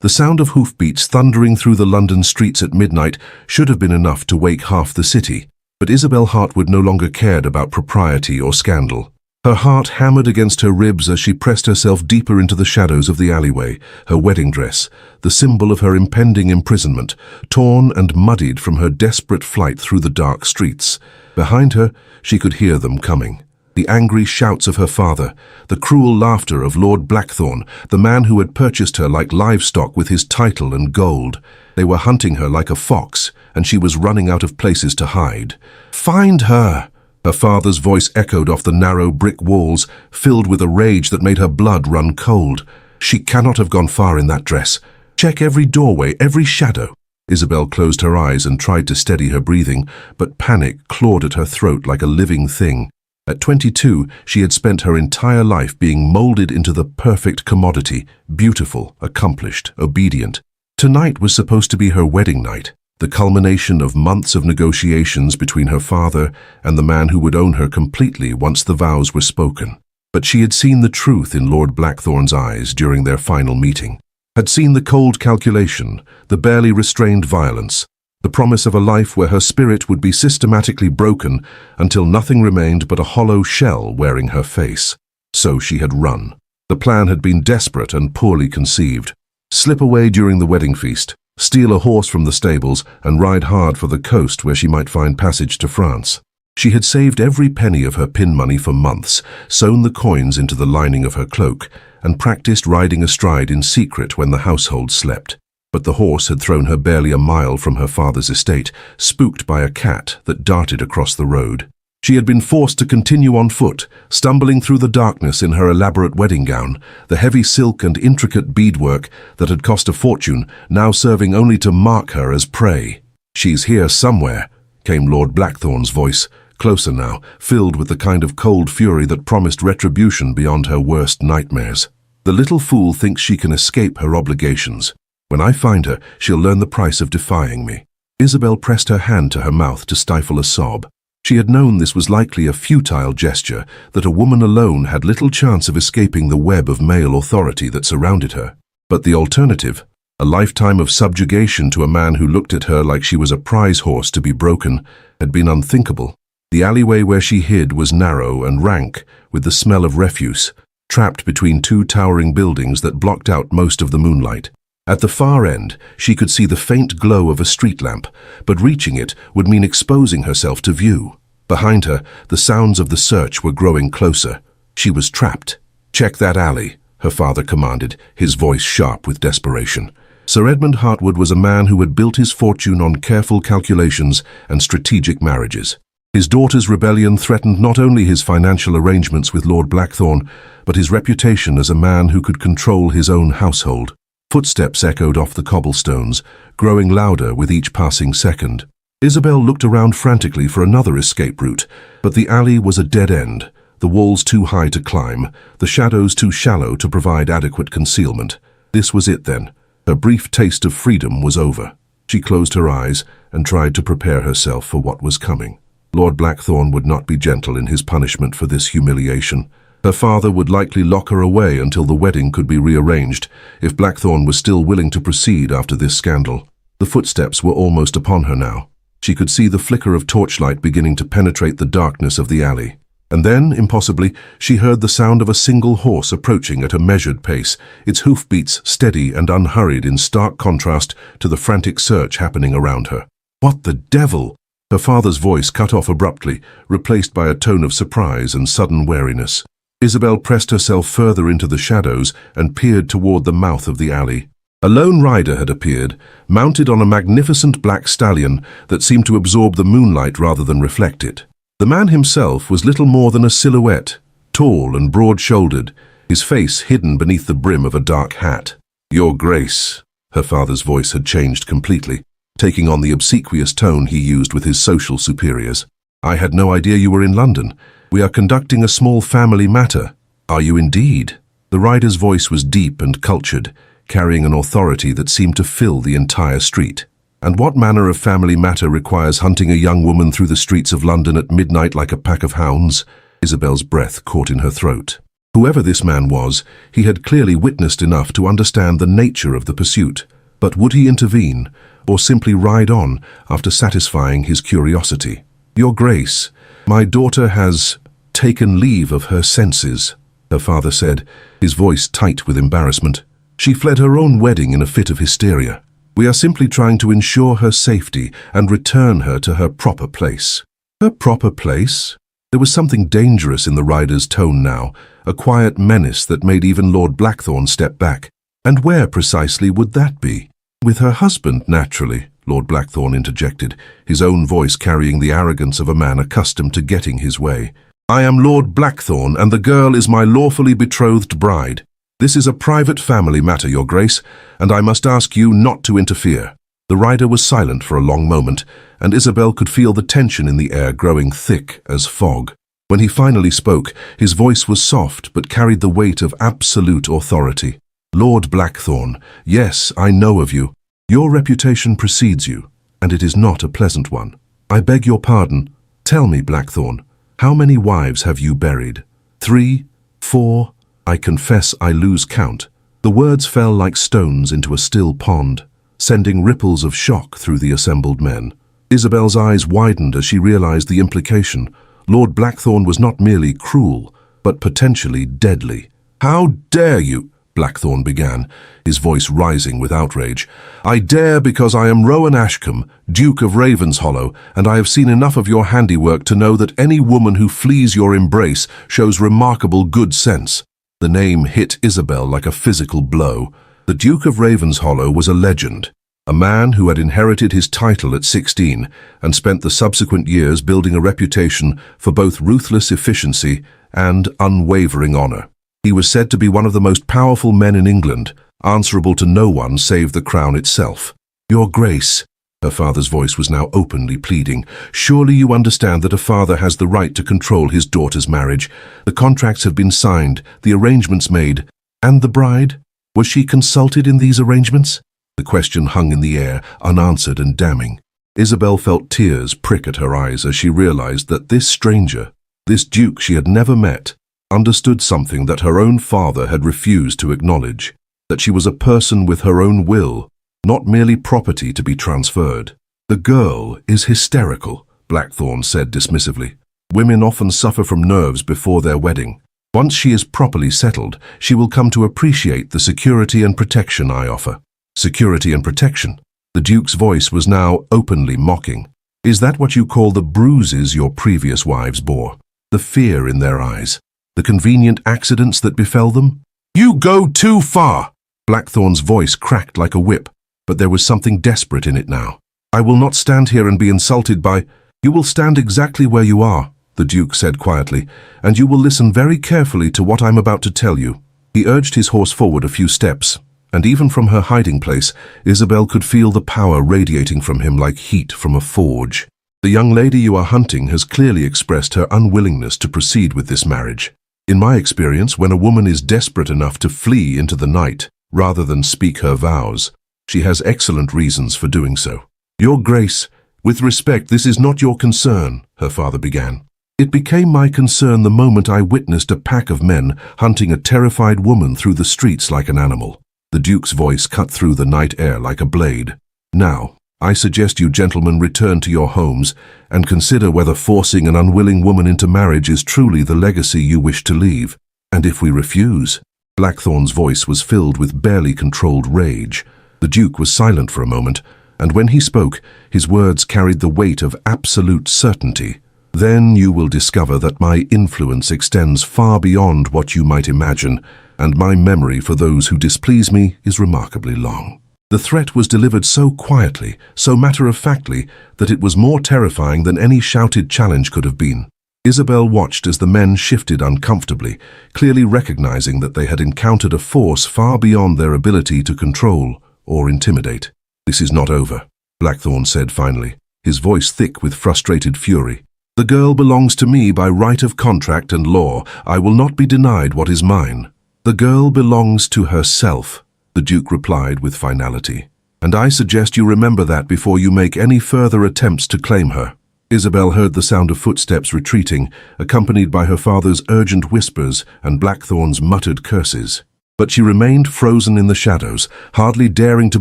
The sound of hoofbeats thundering through the London streets at midnight should have been enough to wake half the city, but Isabel Hartwood no longer cared about propriety or scandal. Her heart hammered against her ribs as she pressed herself deeper into the shadows of the alleyway, her wedding dress, the symbol of her impending imprisonment, torn and muddied from her desperate flight through the dark streets. Behind her, she could hear them coming. The angry shouts of her father, the cruel laughter of Lord Blackthorne, the man who had purchased her like livestock with his title and gold. They were hunting her like a fox, and she was running out of places to hide. "Find her!" Her father's voice echoed off the narrow brick walls, filled with a rage that made her blood run cold. She cannot have gone far in that dress. Check every doorway, every shadow. Isabel closed her eyes and tried to steady her breathing, but panic clawed at her throat like a living thing. At 22, she had spent her entire life being molded into the perfect commodity, beautiful, accomplished, obedient. Tonight was supposed to be her wedding night, the culmination of months of negotiations between her father and the man who would own her completely once the vows were spoken. But she had seen the truth in Lord Blackthorne's eyes during their final meeting, had seen the cold calculation, the barely restrained violence, the promise of a life where her spirit would be systematically broken until nothing remained but a hollow shell wearing her face. So she had run. The plan had been desperate and poorly conceived. Slip away during the wedding feast, steal a horse from the stables, and ride hard for the coast where she might find passage to France. She had saved every penny of her pin money for months, sewn the coins into the lining of her cloak, and practiced riding astride in secret when the household slept. But the horse had thrown her barely a mile from her father's estate, spooked by a cat that darted across the road. She had been forced to continue on foot, stumbling through the darkness in her elaborate wedding gown, the heavy silk and intricate beadwork that had cost a fortune, now serving only to mark her as prey. "She's here somewhere," came Lord Blackthorne's voice, closer now, filled with the kind of cold fury that promised retribution beyond her worst nightmares. "The little fool thinks she can escape her obligations. When I find her, she'll learn the price of defying me." Isabel pressed her hand to her mouth to stifle a sob. She had known this was likely a futile gesture, that a woman alone had little chance of escaping the web of male authority that surrounded her. But the alternative, a lifetime of subjugation to a man who looked at her like she was a prize horse to be broken, had been unthinkable. The alleyway where she hid was narrow and rank, with the smell of refuse, trapped between two towering buildings that blocked out most of the moonlight. At the far end, she could see the faint glow of a street lamp, but reaching it would mean exposing herself to view. Behind her, the sounds of the search were growing closer. She was trapped. "Check that alley," her father commanded, his voice sharp with desperation. Sir Edmund Hartwood was a man who had built his fortune on careful calculations and strategic marriages. His daughter's rebellion threatened not only his financial arrangements with Lord Blackthorne, but his reputation as a man who could control his own household. Footsteps echoed off the cobblestones, growing louder with each passing second. Isabel looked around frantically for another escape route, but the alley was a dead end, the walls too high to climb, the shadows too shallow to provide adequate concealment. This was it then. Her brief taste of freedom was over. She closed her eyes and tried to prepare herself for what was coming. Lord Blackthorne would not be gentle in his punishment for this humiliation. Her father would likely lock her away until the wedding could be rearranged, if Blackthorne was still willing to proceed after this scandal. The footsteps were almost upon her now. She could see the flicker of torchlight beginning to penetrate the darkness of the alley. And then, impossibly, she heard the sound of a single horse approaching at a measured pace, its hoofbeats steady and unhurried in stark contrast to the frantic search happening around her. "What the devil?" Her father's voice cut off abruptly, replaced by a tone of surprise and sudden wariness. Isabel pressed herself further into the shadows and peered toward the mouth of the alley. A lone rider had appeared, mounted on a magnificent black stallion that seemed to absorb the moonlight rather than reflect it. The man himself was little more than a silhouette, tall and broad-shouldered, his face hidden beneath the brim of a dark hat. "Your Grace," her father's voice had changed completely, taking on the obsequious tone he used with his social superiors. "I had no idea you were in London. We are conducting a small family matter." "Are you indeed?" The rider's voice was deep and cultured, carrying an authority that seemed to fill the entire street. "And what manner of family matter requires hunting a young woman through the streets of London at midnight like a pack of hounds?" Isabel's breath caught in her throat. Whoever this man was, he had clearly witnessed enough to understand the nature of the pursuit. But would he intervene, or simply ride on after satisfying his curiosity? "Your Grace, my daughter has taken leave of her senses," her father said, his voice tight with embarrassment. "She fled her own wedding in a fit of hysteria. We are simply trying to ensure her safety and return her to her proper place." Her proper place? There was something dangerous in the rider's tone now, a quiet menace that made even Lord Blackthorne step back. And where precisely would that be? "With her husband, naturally," Lord Blackthorne interjected, his own voice carrying the arrogance of a man accustomed to getting his way. "I am Lord Blackthorne, and the girl is my lawfully betrothed bride. This is a private family matter, Your Grace, and I must ask you not to interfere." The rider was silent for a long moment, and Isabel could feel the tension in the air growing thick as fog. When he finally spoke, his voice was soft but carried the weight of absolute authority. "Lord Blackthorne, yes, I know of you. Your reputation precedes you, and it is not a pleasant one. I beg your pardon. Tell me, Blackthorne, how many wives have you buried? 3? 4? I confess I lose count." The words fell like stones into a still pond, sending ripples of shock through the assembled men. Isabel's eyes widened as she realized the implication. Lord Blackthorne was not merely cruel, but potentially deadly. "How dare you?" Blackthorne began, his voice rising with outrage. "I dare because I am Rowan Ashcombe, Duke of Ravensmoor, and I have seen enough of your handiwork to know that any woman who flees your embrace shows remarkable good sense." The name hit Isabel like a physical blow. The Duke of Ravensmoor was a legend, a man who had inherited his title at 16 and spent the subsequent years building a reputation for both ruthless efficiency and unwavering honor. He was said to be one of the most powerful men in England, answerable to no one save the crown itself. "Your Grace," her father's voice was now openly pleading, "surely you understand that a father has the right to control his daughter's marriage. The contracts have been signed, the arrangements made. And the bride? Was she consulted in these arrangements?" The question hung in the air, unanswered and damning. Isabel felt tears prick at her eyes as she realized that this stranger, this duke she had never met, understood something that her own father had refused to acknowledge, that she was a person with her own will, not merely property to be transferred. "The girl is hysterical," Blackthorne said dismissively. "Women often suffer from nerves before their wedding. Once she is properly settled, she will come to appreciate the security and protection I offer." "Security and protection?" The Duke's voice was now openly mocking. "Is that what you call the bruises your previous wives bore? The fear in their eyes? The convenient accidents that befell them?" "You go too far!" Blackthorne's voice cracked like a whip, but there was something desperate in it now. "I will not stand here and be insulted by—" "You will stand exactly where you are," the Duke said quietly, "and you will listen very carefully to what I'm about to tell you." He urged his horse forward a few steps, and even from her hiding place, Isabel could feel the power radiating from him like heat from a forge. "The young lady you are hunting has clearly expressed her unwillingness to proceed with this marriage. In my experience, when a woman is desperate enough to flee into the night, rather than speak her vows, she has excellent reasons for doing so." "Your Grace, with respect, this is not your concern," her father began. "It became my concern the moment I witnessed a pack of men hunting a terrified woman through the streets like an animal." The Duke's voice cut through the night air like a blade. "Now, I suggest you gentlemen return to your homes and consider whether forcing an unwilling woman into marriage is truly the legacy you wish to leave. And if we refuse—" Blackthorne's voice was filled with barely controlled rage. The Duke was silent for a moment, and when he spoke, his words carried the weight of absolute certainty. "Then you will discover that my influence extends far beyond what you might imagine, and my memory for those who displease me is remarkably long." The threat was delivered so quietly, so matter-of-factly, that it was more terrifying than any shouted challenge could have been. Isabel watched as the men shifted uncomfortably, clearly recognizing that they had encountered a force far beyond their ability to control or intimidate. "This is not over," Blackthorne said finally, his voice thick with frustrated fury. "The girl belongs to me by right of contract and law. I will not be denied what is mine." "The girl belongs to herself," the Duke replied with finality. "And I suggest you remember that before you make any further attempts to claim her." Isabel heard the sound of footsteps retreating, accompanied by her father's urgent whispers and Blackthorn's muttered curses. But she remained frozen in the shadows, hardly daring to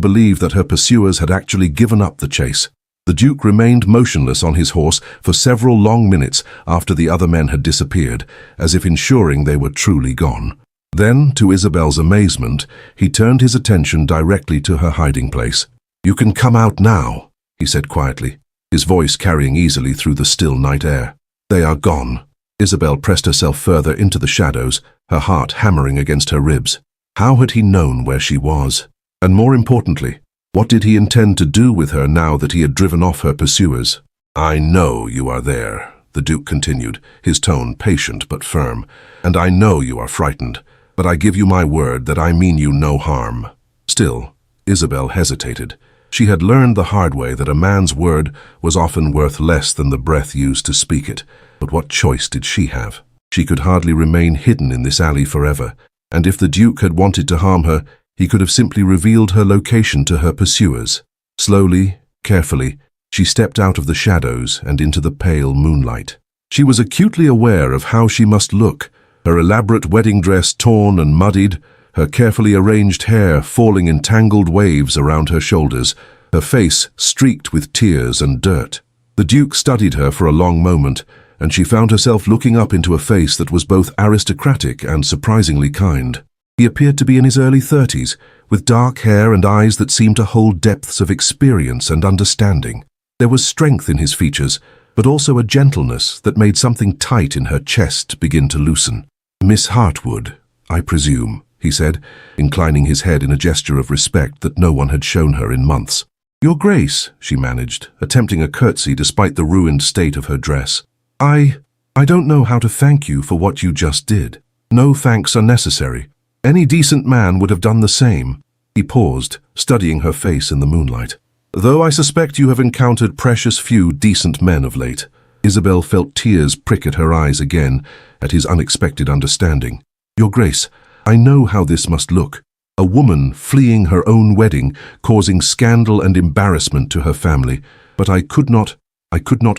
believe that her pursuers had actually given up the chase. The Duke remained motionless on his horse for several long minutes after the other men had disappeared, as if ensuring they were truly gone. Then, to Isabel's amazement, he turned his attention directly to her hiding place. "You can come out now," he said quietly, his voice carrying easily through the still night air. "They are gone." Isabel pressed herself further into the shadows, her heart hammering against her ribs. How had he known where she was? And more importantly, what did he intend to do with her now that he had driven off her pursuers? "I know you are there," the Duke continued, his tone patient but firm. "And I know you are frightened, but I give you my word that I mean you no harm." Still, Isabel hesitated. She had learned the hard way that a man's word was often worth less than the breath used to speak it. But what choice did she have? She could hardly remain hidden in this alley forever, and if the Duke had wanted to harm her, he could have simply revealed her location to her pursuers. Slowly, carefully, she stepped out of the shadows and into the pale moonlight. She was acutely aware of how she must look, her elaborate wedding dress torn and muddied, her carefully arranged hair falling in tangled waves around her shoulders, her face streaked with tears and dirt. The Duke studied her for a long moment, and she found herself looking up into a face that was both aristocratic and surprisingly kind. He appeared to be in his early 30s, with dark hair and eyes that seemed to hold depths of experience and understanding. There was strength in his features, but also a gentleness that made something tight in her chest begin to loosen. "Miss Hartwood, I presume," he said, inclining his head in a gesture of respect that no one had shown her in months. "Your Grace," she managed, attempting a curtsy despite the ruined state of her dress. I don't know how to thank you for what you just did. No thanks are necessary. Any decent man would have done the same." He paused, studying her face in the moonlight. "Though I suspect you have encountered precious few decent men of late." Isabel felt tears prick at her eyes again at his unexpected understanding. "Your Grace, I know how this must look. A woman fleeing her own wedding, causing scandal and embarrassment to her family, but I could not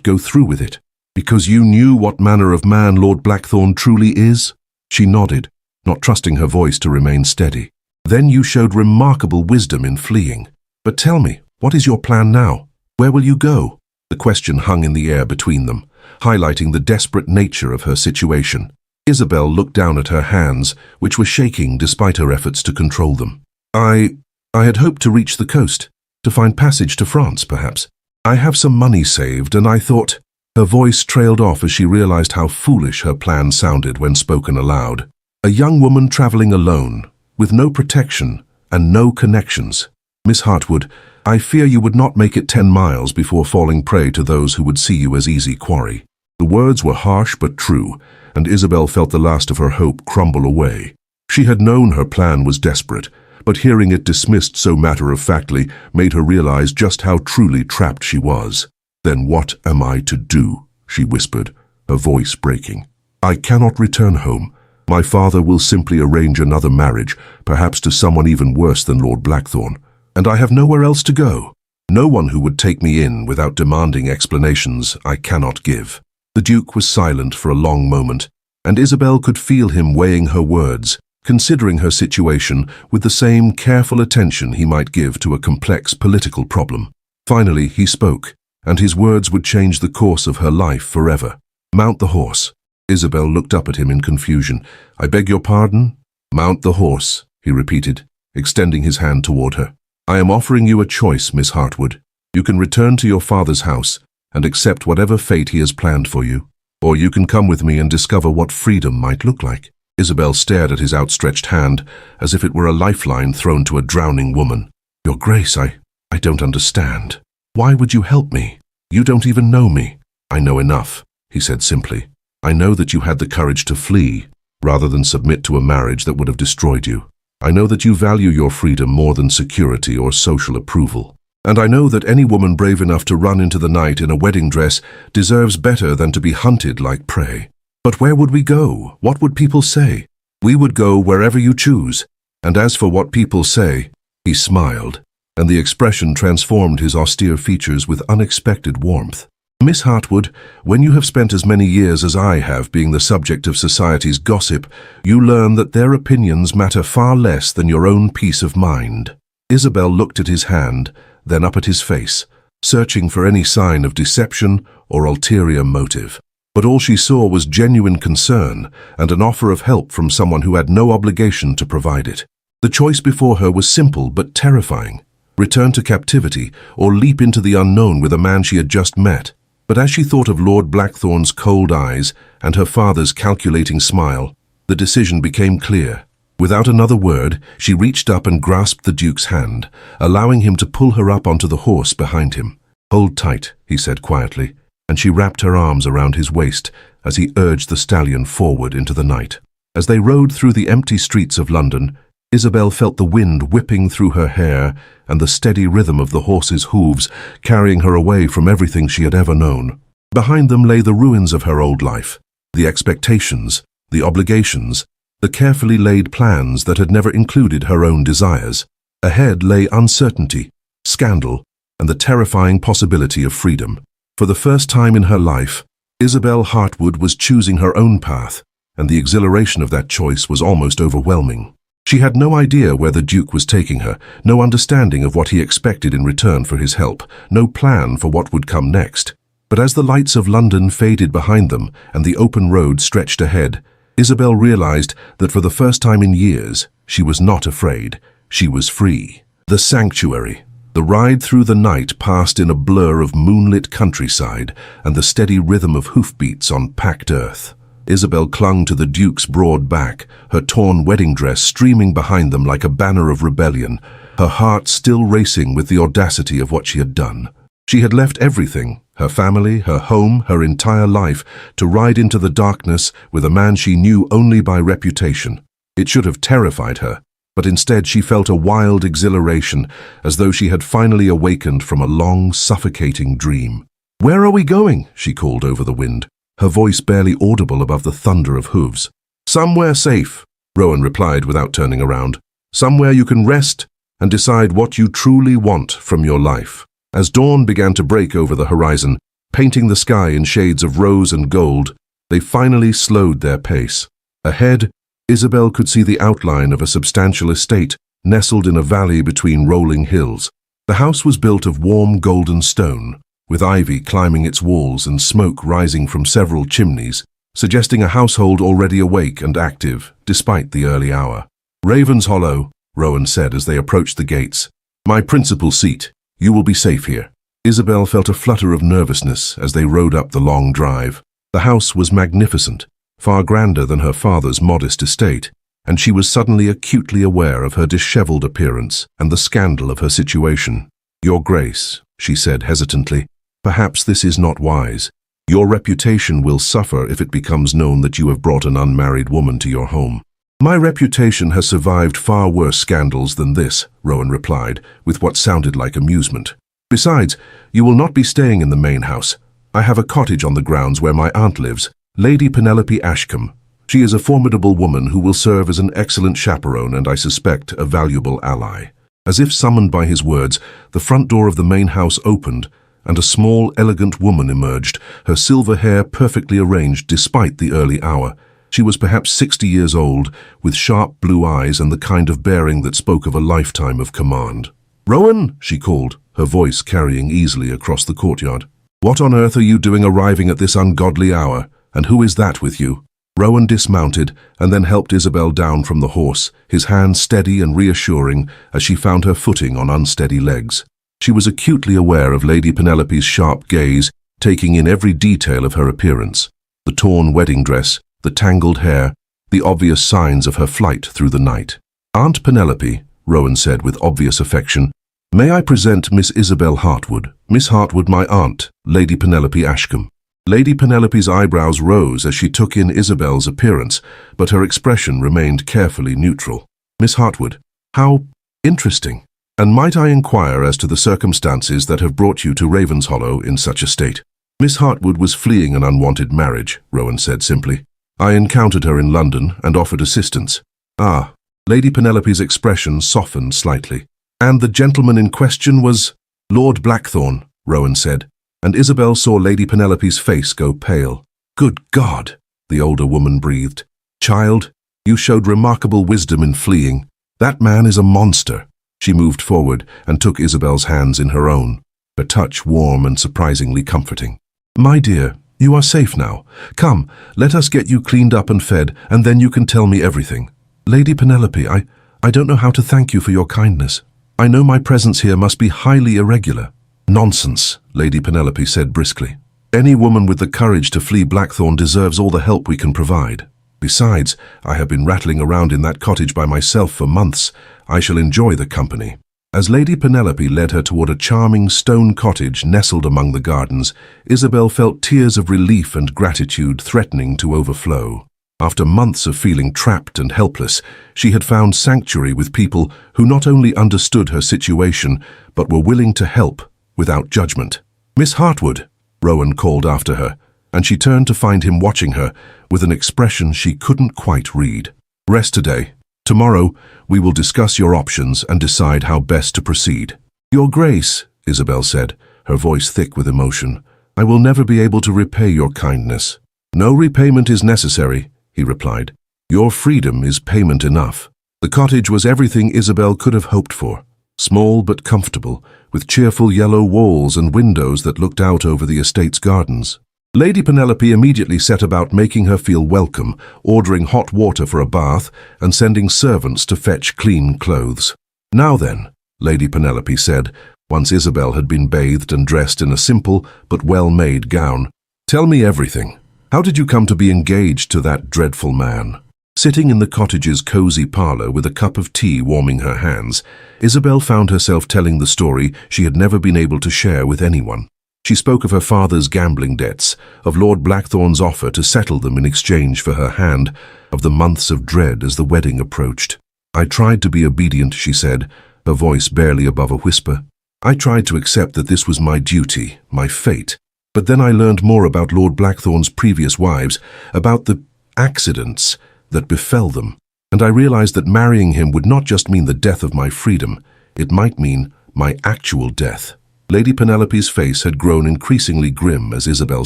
go through with it. Because you knew what manner of man Lord Blackthorn truly is?" She nodded, not trusting her voice to remain steady. "Then you showed remarkable wisdom in fleeing. But tell me, what is your plan now? Where will you go?" The question hung in the air between them, highlighting the desperate nature of her situation. Isabel looked down at her hands, which were shaking despite her efforts to control them. I had hoped to reach the coast, to find passage to France, perhaps. I have some money saved, and I thought—" Her voice trailed off as she realized how foolish her plan sounded when spoken aloud. A young woman traveling alone, with no protection and no connections. "Miss Hartwood, I fear you would not make it 10 miles before falling prey to those who would see you as easy quarry." The words were harsh but true, and Isabel felt the last of her hope crumble away. She had known her plan was desperate, but hearing it dismissed so matter-of-factly made her realize just how truly trapped she was. "Then what am I to do?" she whispered, her voice breaking. "I cannot return home. My father will simply arrange another marriage, perhaps to someone even worse than Lord Blackthorn. And I have nowhere else to go. No one who would take me in without demanding explanations I cannot give." The Duke was silent for a long moment, and Isabel could feel him weighing her words, considering her situation with the same careful attention he might give to a complex political problem. Finally, he spoke, and his words would change the course of her life forever. "Mount the horse." Isabel looked up at him in confusion. "I beg your pardon?" "Mount the horse," he repeated, extending his hand toward her. "I am offering you a choice, Miss Hartwood. You can return to your father's house and accept whatever fate he has planned for you, or you can come with me and discover what freedom might look like." Isabel stared at his outstretched hand, as if it were a lifeline thrown to a drowning woman. "Your Grace, I don't understand. Why would you help me? You don't even know me." "I know enough," he said simply. "I know that you had the courage to flee, rather than submit to a marriage that would have destroyed you. I know that you value your freedom more than security or social approval. And I know that any woman brave enough to run into the night in a wedding dress deserves better than to be hunted like prey. But where would we go? What would people say? We would go wherever you choose. And as for what people say," he smiled, and the expression transformed his austere features with unexpected warmth. Miss Hartwood, when you have spent as many years as I have being the subject of society's gossip, you learn that their opinions matter far less than your own peace of mind. Isabel looked at his hand, then up at his face, searching for any sign of deception or ulterior motive. But all she saw was genuine concern and an offer of help from someone who had no obligation to provide it. The choice before her was simple but terrifying: return to captivity or leap into the unknown with a man she had just met. But as she thought of Lord Blackthorn's cold eyes and her father's calculating smile, the decision became clear. Without another word, she reached up and grasped the Duke's hand, allowing him to pull her up onto the horse behind him. "Hold tight," he said quietly, and she wrapped her arms around his waist as he urged the stallion forward into the night. As they rode through the empty streets of London, Isabel felt the wind whipping through her hair and the steady rhythm of the horse's hooves carrying her away from everything she had ever known. Behind them lay the ruins of her old life, the expectations, the obligations, the carefully laid plans that had never included her own desires. Ahead lay uncertainty, scandal, and the terrifying possibility of freedom. For the first time in her life, Isabel Hartwood was choosing her own path, and the exhilaration of that choice was almost overwhelming. She had no idea where the Duke was taking her, no understanding of what he expected in return for his help, no plan for what would come next. But as the lights of London faded behind them and the open road stretched ahead, Isabel realized that for the first time in years, she was not afraid. She was free. The sanctuary. The ride through the night passed in a blur of moonlit countryside and the steady rhythm of hoofbeats on packed earth. Isabel clung to the Duke's broad back, her torn wedding dress streaming behind them like a banner of rebellion, her heart still racing with the audacity of what she had done. She had left everything, her family, her home, her entire life, to ride into the darkness with a man she knew only by reputation. It should have terrified her, but instead she felt a wild exhilaration, as though she had finally awakened from a long, suffocating dream. "Where are we going?" she called over the wind, her voice barely audible above the thunder of hooves. "Somewhere safe," Rowan replied without turning around. "Somewhere you can rest and decide what you truly want from your life." As dawn began to break over the horizon, painting the sky in shades of rose and gold, they finally slowed their pace. Ahead, Isabel could see the outline of a substantial estate nestled in a valley between rolling hills. The house was built of warm golden stone, with ivy climbing its walls and smoke rising from several chimneys, suggesting a household already awake and active, despite the early hour. "Ravenshollow," Rowan said as they approached the gates. "My principal seat. You will be safe here." Isabel felt a flutter of nervousness as they rode up the long drive. The house was magnificent, far grander than her father's modest estate, and she was suddenly acutely aware of her disheveled appearance and the scandal of her situation. "Your Grace," she said hesitantly, "perhaps this is not wise. Your reputation will suffer if it becomes known that you have brought an unmarried woman to your home." "My reputation has survived far worse scandals than this," Rowan replied, with what sounded like amusement. "Besides, you will not be staying in the main house. I have a cottage on the grounds where my aunt lives, Lady Penelope Ashcombe. She is a formidable woman who will serve as an excellent chaperone and, I suspect, a valuable ally." As if summoned by his words, the front door of the main house opened, and a small, elegant woman emerged, her silver hair perfectly arranged despite the early hour. She was perhaps 60 years old, with sharp blue eyes and the kind of bearing that spoke of a lifetime of command. "Rowan," she called, her voice carrying easily across the courtyard. "What on earth are you doing arriving at this ungodly hour, and who is that with you?" Rowan dismounted and then helped Isabel down from the horse, his hand steady and reassuring as she found her footing on unsteady legs. She was acutely aware of Lady Penelope's sharp gaze, taking in every detail of her appearance: the torn wedding dress, the tangled hair, the obvious signs of her flight through the night. "Aunt Penelope," Rowan said with obvious affection, "may I present Miss Isabel Hartwood? Miss Hartwood, my aunt, Lady Penelope Ashcombe." Lady Penelope's eyebrows rose as she took in Isabel's appearance, but her expression remained carefully neutral. "Miss Hartwood, how interesting. And might I inquire as to the circumstances that have brought you to Ravenshollow in such a state?" "Miss Hartwood was fleeing an unwanted marriage," Rowan said simply. "I encountered her in London and offered assistance." "Ah." Lady Penelope's expression softened slightly. "And the gentleman in question was—" "Lord Blackthorn," Rowan said. and Isabel saw Lady Penelope's face go pale. "Good God," the older woman breathed. "Child, you showed remarkable wisdom in fleeing. That man is a monster." She moved forward and took Isabel's hands in her own, her touch warm and surprisingly comforting. "My dear, you are safe now. Come, let us get you cleaned up and fed, and then you can tell me everything. Lady Penelope, I don't know how to thank you for your kindness. I know my presence here must be highly irregular." "Nonsense," Lady Penelope said briskly. "Any woman with the courage to flee Blackthorn deserves all the help we can provide. Besides, I have been rattling around in that cottage by myself for months. I shall enjoy the company." As Lady Penelope led her toward a charming stone cottage nestled among the gardens, Isabel felt tears of relief and gratitude threatening to overflow. After months of feeling trapped and helpless, she had found sanctuary with people who not only understood her situation, but were willing to help without judgment. "Miss Hartwood," Rowan called after her, and she turned to find him watching her with an expression she couldn't quite read. "Rest today. Tomorrow, we will discuss your options and decide how best to proceed." "Your Grace," Isabel said, her voice thick with emotion, "I will never be able to repay your kindness." "No repayment is necessary," he replied. "Your freedom is payment enough." The cottage was everything Isabel could have hoped for. Small but comfortable, with cheerful yellow walls and windows that looked out over the estate's gardens. Lady Penelope immediately set about making her feel welcome, ordering hot water for a bath and sending servants to fetch clean clothes. "Now then," Lady Penelope said, once Isabel had been bathed and dressed in a simple but well-made gown, "tell me everything. How did you come to be engaged to that dreadful man?" Sitting in the cottage's cozy parlor with a cup of tea warming her hands, Isabel found herself telling the story she had never been able to share with anyone. She spoke of her father's gambling debts, of Lord Blackthorn's offer to settle them in exchange for her hand, of the months of dread as the wedding approached. "I tried to be obedient," she said, her voice barely above a whisper. "I tried to accept that this was my duty, my fate. But then I learned more about Lord Blackthorn's previous wives, about the accidents that befell them, and I realized that marrying him would not just mean the death of my freedom, it might mean my actual death." Lady Penelope's face had grown increasingly grim as Isabel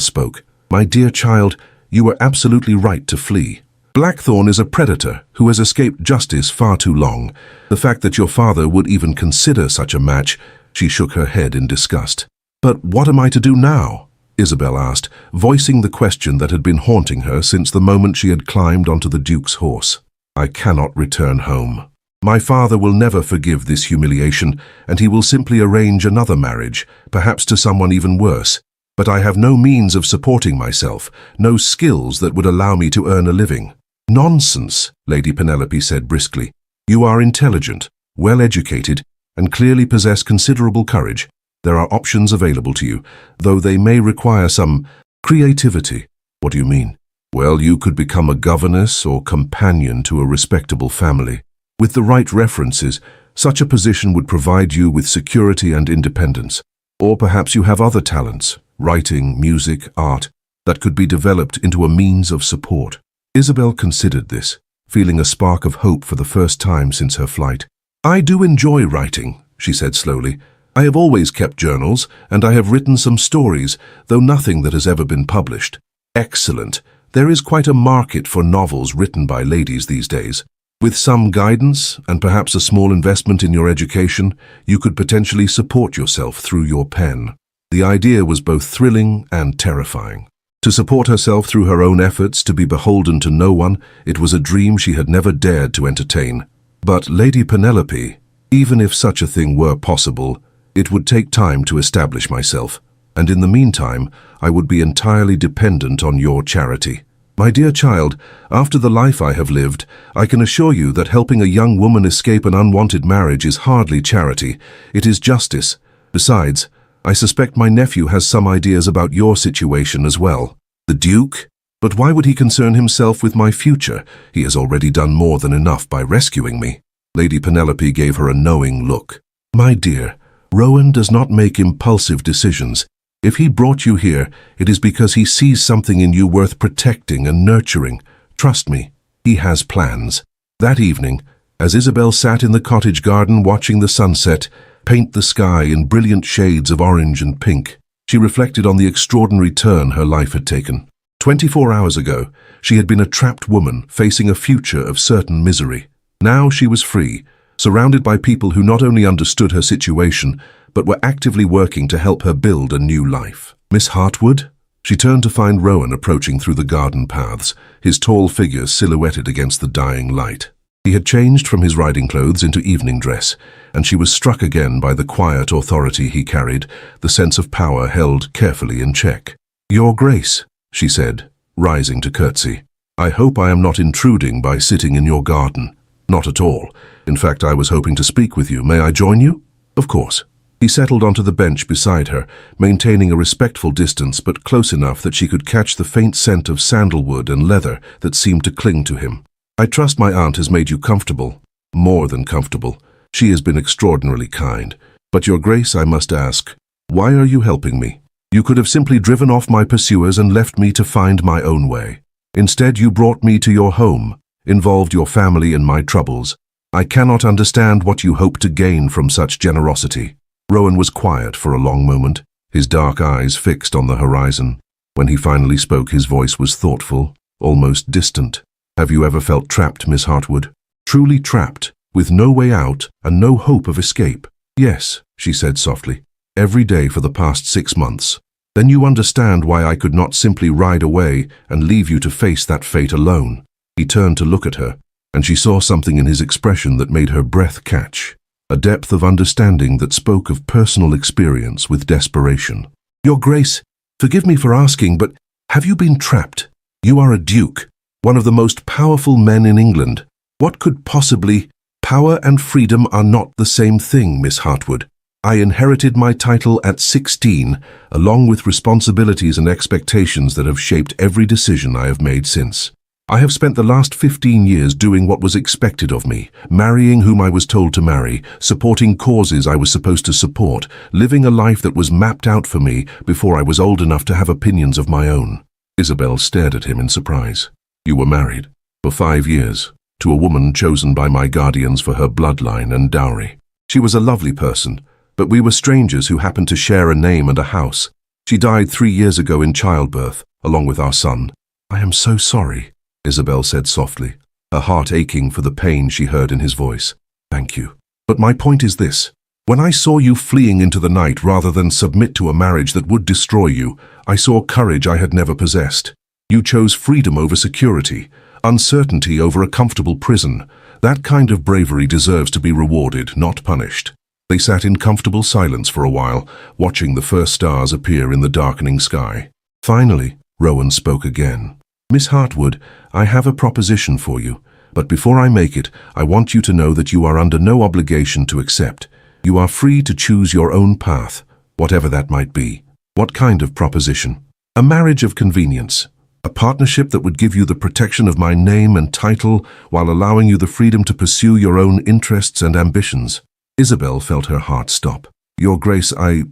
spoke. "My dear child, you were absolutely right to flee. Blackthorn is a predator who has escaped justice far too long. The fact that your father would even consider such a match," she shook her head in disgust. "But what am I to do now?" Isabel asked, voicing the question that had been haunting her since the moment she had climbed onto the Duke's horse. "I cannot return home. My father will never forgive this humiliation, and he will simply arrange another marriage, perhaps to someone even worse. But I have no means of supporting myself, no skills that would allow me to earn a living." "Nonsense," Lady Penelope said briskly. "You are intelligent, well-educated, and clearly possess considerable courage. There are options available to you, though they may require some creativity." "What do you mean?" "Well, you could become a governess or companion to a respectable family. With the right references, such a position would provide you with security and independence. Or perhaps you have other talents, writing, music, art, that could be developed into a means of support." Isabel considered this, feeling a spark of hope for the first time since her flight. "I do enjoy writing," she said slowly. "I have always kept journals, and I have written some stories, though nothing that has ever been published." "Excellent. There is quite a market for novels written by ladies these days. With some guidance, and perhaps a small investment in your education, you could potentially support yourself through your pen." The idea was both thrilling and terrifying. To support herself through her own efforts, to be beholden to no one, it was a dream she had never dared to entertain. "But Lady Penelope, even if such a thing were possible, it would take time to establish myself, and in the meantime, I would be entirely dependent on your charity. My dear child, after the life I have lived, I can assure you that helping a young woman escape an unwanted marriage is hardly charity. It is justice. Besides, I suspect my nephew has some ideas about your situation as well." "The Duke? But why would he concern himself with my future? He has already done more than enough by rescuing me." Lady Penelope gave her a knowing look. "My dear, Rowan does not make impulsive decisions. If he brought you here, it is because he sees something in you worth protecting and nurturing. Trust me, he has plans." That evening, as Isabel sat in the cottage garden watching the sunset paint the sky in brilliant shades of orange and pink, She reflected on the extraordinary turn her life had taken. 24 hours ago, she had been a trapped woman facing a future of certain misery. Now she was free, surrounded by people who not only understood her situation, but were actively working to help her build a new life. Miss Hartwood? She turned to find Rowan approaching through the garden paths, his tall figure silhouetted against the dying light. He had changed from his riding clothes into evening dress, and she was struck again by the quiet authority he carried, the sense of power held carefully in check. "Your Grace," she said, rising to curtsy. "I hope I am not intruding by sitting in your garden." "Not at all. In fact, I was hoping to speak with you. May I join you?" "Of course." He settled onto the bench beside her, maintaining a respectful distance but close enough that she could catch the faint scent of sandalwood and leather that seemed to cling to him. "I trust my aunt has made you comfortable." "More than comfortable. She has been extraordinarily kind. But Your Grace, I must ask, why are you helping me? You could have simply driven off my pursuers and left me to find my own way. Instead, you brought me to your home, involved your family in my troubles. I cannot understand what you hope to gain from such generosity." Rowan was quiet for a long moment, his dark eyes fixed on the horizon. When he finally spoke, his voice was thoughtful, almost distant. "Have you ever felt trapped, Miss Hartwood? Truly trapped, with no way out and no hope of escape?" "Yes," she said softly. "Every day for the past 6 months. Then you understand why I could not simply ride away and leave you to face that fate alone." He turned to look at her, and she saw something in his expression that made her breath catch. A depth of understanding that spoke of personal experience with desperation. "Your Grace, forgive me for asking, but have you been trapped? You are a duke, one of the most powerful men in England. What could possibly... Power and freedom are not the same thing, Miss Hartwood. I inherited my title at 16, along with responsibilities and expectations that have shaped every decision I have made since. I have spent the last 15 years doing what was expected of me, marrying whom I was told to marry, supporting causes I was supposed to support, living a life that was mapped out for me before I was old enough to have opinions of my own." Isabel stared at him in surprise. "You were married, for 5 years, to a woman chosen by my guardians for her bloodline and dowry. She was a lovely person, but we were strangers who happened to share a name and a house. She died 3 years ago in childbirth, along with our son." "I am so sorry," Isabel said softly, her heart aching for the pain she heard in his voice. "Thank you. But my point is this. When I saw you fleeing into the night rather than submit to a marriage that would destroy you, I saw courage I had never possessed. You chose freedom over security, uncertainty over a comfortable prison. That kind of bravery deserves to be rewarded, not punished." They sat in comfortable silence for a while, watching the first stars appear in the darkening sky. Finally, Rowan spoke again. "Miss Hartwood, I have a proposition for you, but before I make it, I want you to know that you are under no obligation to accept. You are free to choose your own path, whatever that might be." "What kind of proposition?" "A marriage of convenience. A partnership that would give you the protection of my name and title while allowing you the freedom to pursue your own interests and ambitions." Isabel felt her heart stop. "Your Grace, I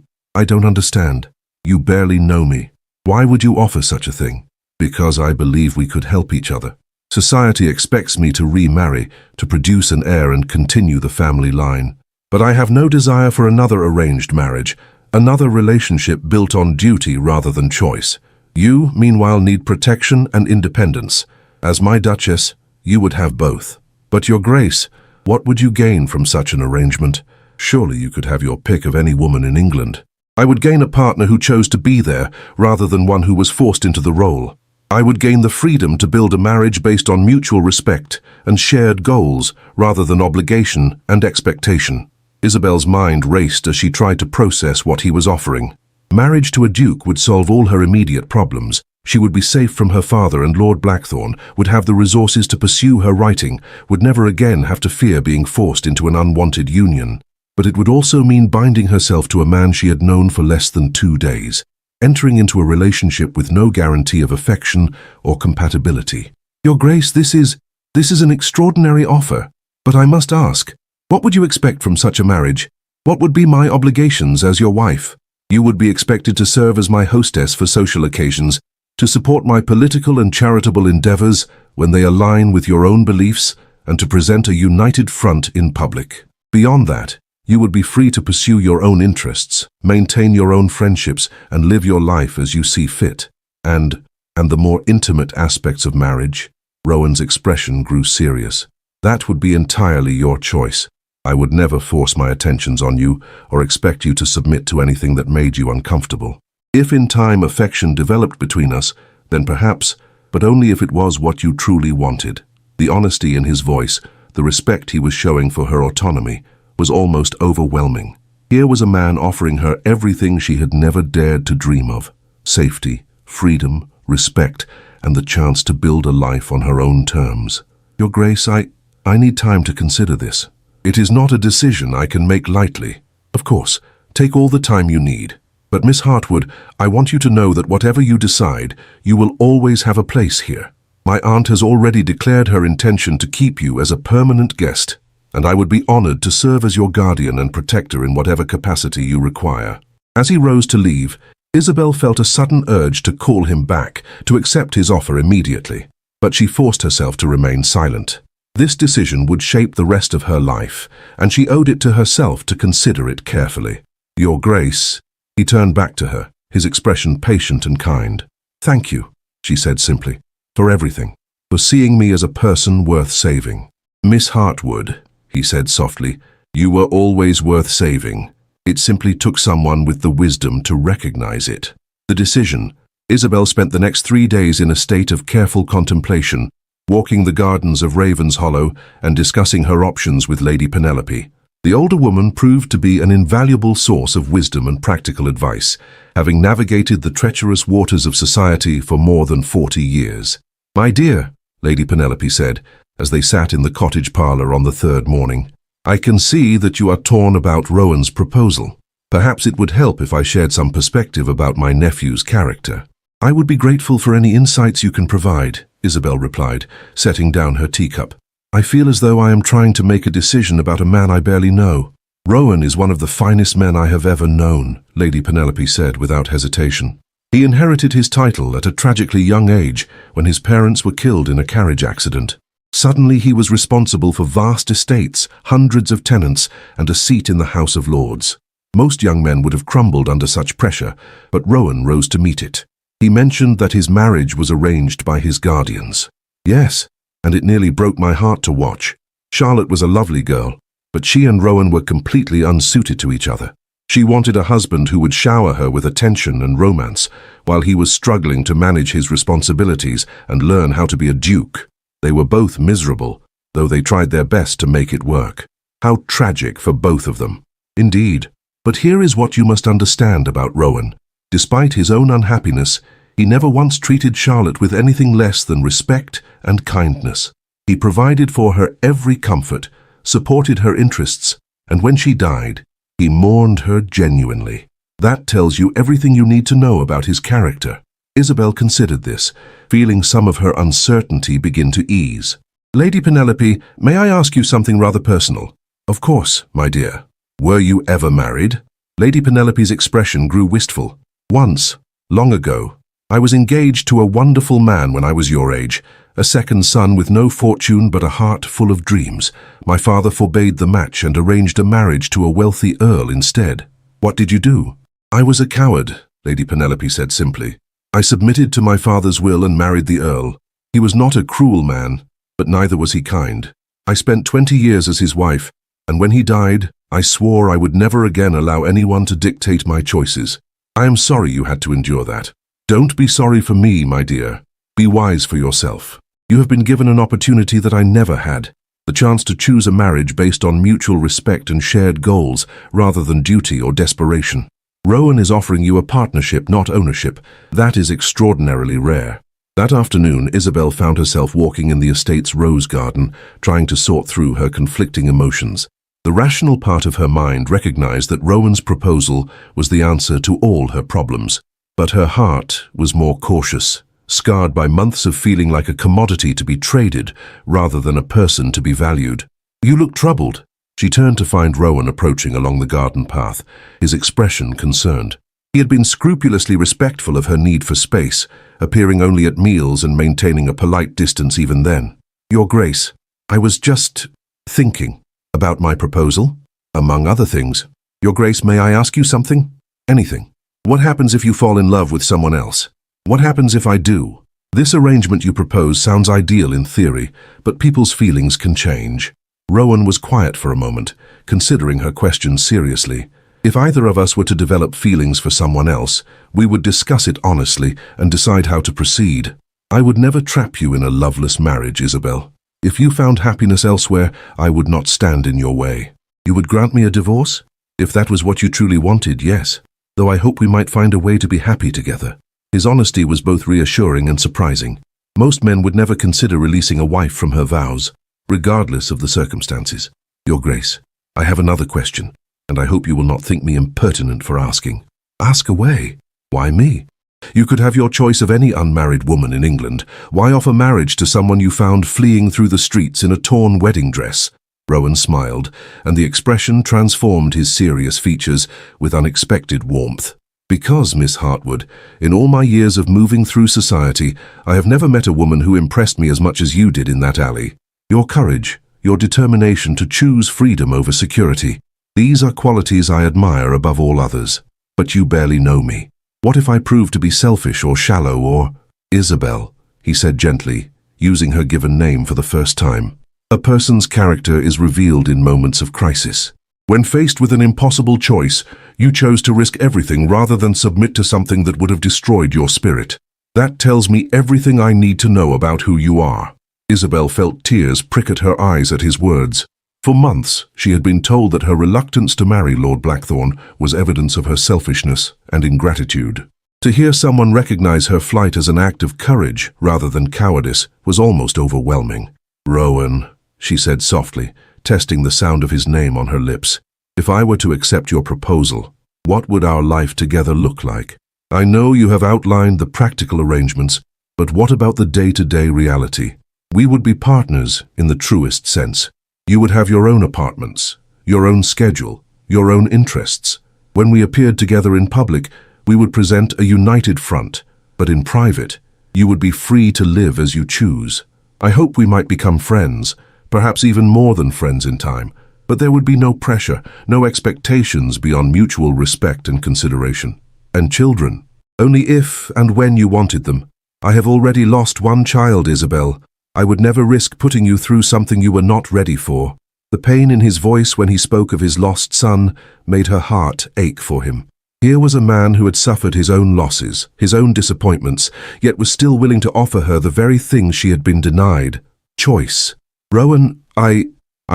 don't understand. You barely know me. Why would you offer such a thing?" "Because I believe we could help each other. Society expects me to remarry, to produce an heir and continue the family line. But I have no desire for another arranged marriage, another relationship built on duty rather than choice. You, meanwhile, need protection and independence. As my Duchess, you would have both. But Your Grace, what would you gain from such an arrangement? Surely you could have your pick of any woman in England." "I would gain a partner who chose to be there, rather than one who was forced into the role. I would gain the freedom to build a marriage based on mutual respect and shared goals, rather than obligation and expectation." Isabel's mind raced as she tried to process what he was offering. Marriage to a duke would solve all her immediate problems. She would be safe from her father and Lord Blackthorne, would have the resources to pursue her writing, would never again have to fear being forced into an unwanted union. But it would also mean binding herself to a man she had known for less than 2 days, entering into a relationship with no guarantee of affection or compatibility. "Your Grace, this is an extraordinary offer, but I must ask, what would you expect from such a marriage? What would be my obligations as your wife?" "You would be expected to serve as my hostess for social occasions, to support my political and charitable endeavors when they align with your own beliefs, and to present a united front in public. Beyond that, You would be free to pursue your own interests, maintain your own friendships, and live your life as you see fit. And the more intimate aspects of marriage? Rowan's expression grew serious. That would be entirely your choice. I would never force my attentions on you or expect you to submit to anything that made you uncomfortable. If in time affection developed between us, then perhaps, but only if it was what you truly wanted. The honesty in his voice, the respect he was showing for her autonomy, was almost overwhelming. Here was a man offering her everything she had never dared to dream of: safety, freedom, respect, and the chance to build a life on her own terms. Your Grace, I need time to consider this. It is not a decision I can make lightly. Of course, take all the time you need. But Miss Hartwood, I want you to know that whatever you decide, you will always have a place here. My aunt has already declared her intention to keep you as a permanent guest, and I would be honored to serve as your guardian and protector in whatever capacity you require. As he rose to leave, Isabel felt a sudden urge to call him back, to accept his offer immediately. But she forced herself to remain silent. This decision would shape the rest of her life, and she owed it to herself to consider it carefully. Your Grace, he turned back to her, his expression patient and kind. Thank you, she said simply, for everything, for seeing me as a person worth saving. Miss Hartwood, he said softly, you were always worth saving. It simply took someone with the wisdom to recognize it. The decision. Isabel spent the next 3 days in a state of careful contemplation, walking the gardens of Ravenshollow and discussing her options with Lady Penelope. The older woman proved to be an invaluable source of wisdom and practical advice, having navigated the treacherous waters of society for more than 40 years. My dear, Lady Penelope said, as they sat in the cottage parlour on the third morning, I can see that you are torn about Rowan's proposal. Perhaps it would help if I shared some perspective about my nephew's character. I would be grateful for any insights you can provide, Isabel replied, setting down her teacup. I feel as though I am trying to make a decision about a man I barely know. Rowan is one of the finest men I have ever known, Lady Penelope said without hesitation. He inherited his title at a tragically young age when his parents were killed in a carriage accident. Suddenly he was responsible for vast estates, hundreds of tenants, and a seat in the House of Lords. Most young men would have crumbled under such pressure, but Rowan rose to meet it. He mentioned that his marriage was arranged by his guardians. Yes, and it nearly broke my heart to watch. Charlotte was a lovely girl, but she and Rowan were completely unsuited to each other. She wanted a husband who would shower her with attention and romance, while he was struggling to manage his responsibilities and learn how to be a duke. They were both miserable, though they tried their best to make it work. How tragic for both of them. Indeed. But here is what you must understand about Rowan. Despite his own unhappiness, he never once treated Charlotte with anything less than respect and kindness. He provided for her every comfort, supported her interests, and when she died, he mourned her genuinely. That tells you everything you need to know about his character. Isabel considered this, feeling some of her uncertainty begin to ease. Lady Penelope, may I ask you something rather personal? Of course, my dear. Were you ever married? Lady Penelope's expression grew wistful. Once, long ago, I was engaged to a wonderful man when I was your age, a second son with no fortune but a heart full of dreams. My father forbade the match and arranged a marriage to a wealthy earl instead. What did you do? I was a coward, Lady Penelope said simply. I submitted to my father's will and married the earl. He was not a cruel man, but neither was he kind. I spent 20 years as his wife, and when he died, I swore I would never again allow anyone to dictate my choices. I am sorry you had to endure that. Don't be sorry for me, my dear. Be wise for yourself. You have been given an opportunity that I never had, the chance to choose a marriage based on mutual respect and shared goals rather than duty or desperation. Rowan is offering you a partnership, not ownership. That is extraordinarily rare. That afternoon, Isabel found herself walking in the estate's rose garden, trying to sort through her conflicting emotions. The rational part of her mind recognized that Rowan's proposal was the answer to all her problems. But her heart was more cautious, scarred by months of feeling like a commodity to be traded rather than a person to be valued. You look troubled. She turned to find Rowan approaching along the garden path, his expression concerned. He had been scrupulously respectful of her need for space, appearing only at meals and maintaining a polite distance even then. Your Grace, I was just thinking about my proposal. Among other things. Your Grace, may I ask you something? Anything. What happens if you fall in love with someone else? What happens if I do? This arrangement you propose sounds ideal in theory, but people's feelings can change. Rowan was quiet for a moment, considering her question seriously. If either of us were to develop feelings for someone else, we would discuss it honestly and decide how to proceed. I would never trap you in a loveless marriage, Isabel. If you found happiness elsewhere, I would not stand in your way. You would grant me a divorce? If that was what you truly wanted, yes. Though I hope we might find a way to be happy together. His honesty was both reassuring and surprising. Most men would never consider releasing a wife from her vows, regardless of the circumstances. Your Grace, I have another question, and I hope you will not think me impertinent for asking. Ask away. Why me? You could have your choice of any unmarried woman in England. Why offer marriage to someone you found fleeing through the streets in a torn wedding dress? Rowan smiled, and the expression transformed his serious features with unexpected warmth. Because, Miss Hartwood, in all my years of moving through society, I have never met a woman who impressed me as much as you did in that alley. Your courage, your determination to choose freedom over security, these are qualities I admire above all others. But you barely know me. What if I prove to be selfish or shallow or— Isabel, he said gently, using her given name for the first time. A person's character is revealed in moments of crisis. When faced with an impossible choice, you chose to risk everything rather than submit to something that would have destroyed your spirit. That tells me everything I need to know about who you are. Isabel felt tears prick at her eyes at his words. For months, she had been told that her reluctance to marry Lord Blackthorne was evidence of her selfishness and ingratitude. To hear someone recognize her flight as an act of courage rather than cowardice was almost overwhelming. Rowan, she said softly, testing the sound of his name on her lips. If I were to accept your proposal, what would our life together look like? I know you have outlined the practical arrangements, but what about the day-to-day reality? We would be partners in the truest sense. You would have your own apartments, your own schedule, your own interests. When we appeared together in public, we would present a united front, but in private, you would be free to live as you choose. I hope we might become friends, perhaps even more than friends in time, but there would be no pressure, no expectations beyond mutual respect and consideration. And children, only if and when you wanted them. I have already lost one child, Isabel. I would never risk putting you through something you were not ready for. The pain in his voice when he spoke of his lost son made her heart ache for him. Here was a man who had suffered his own losses, his own disappointments, yet was still willing to offer her the very thing she had been denied: choice. Rowan, I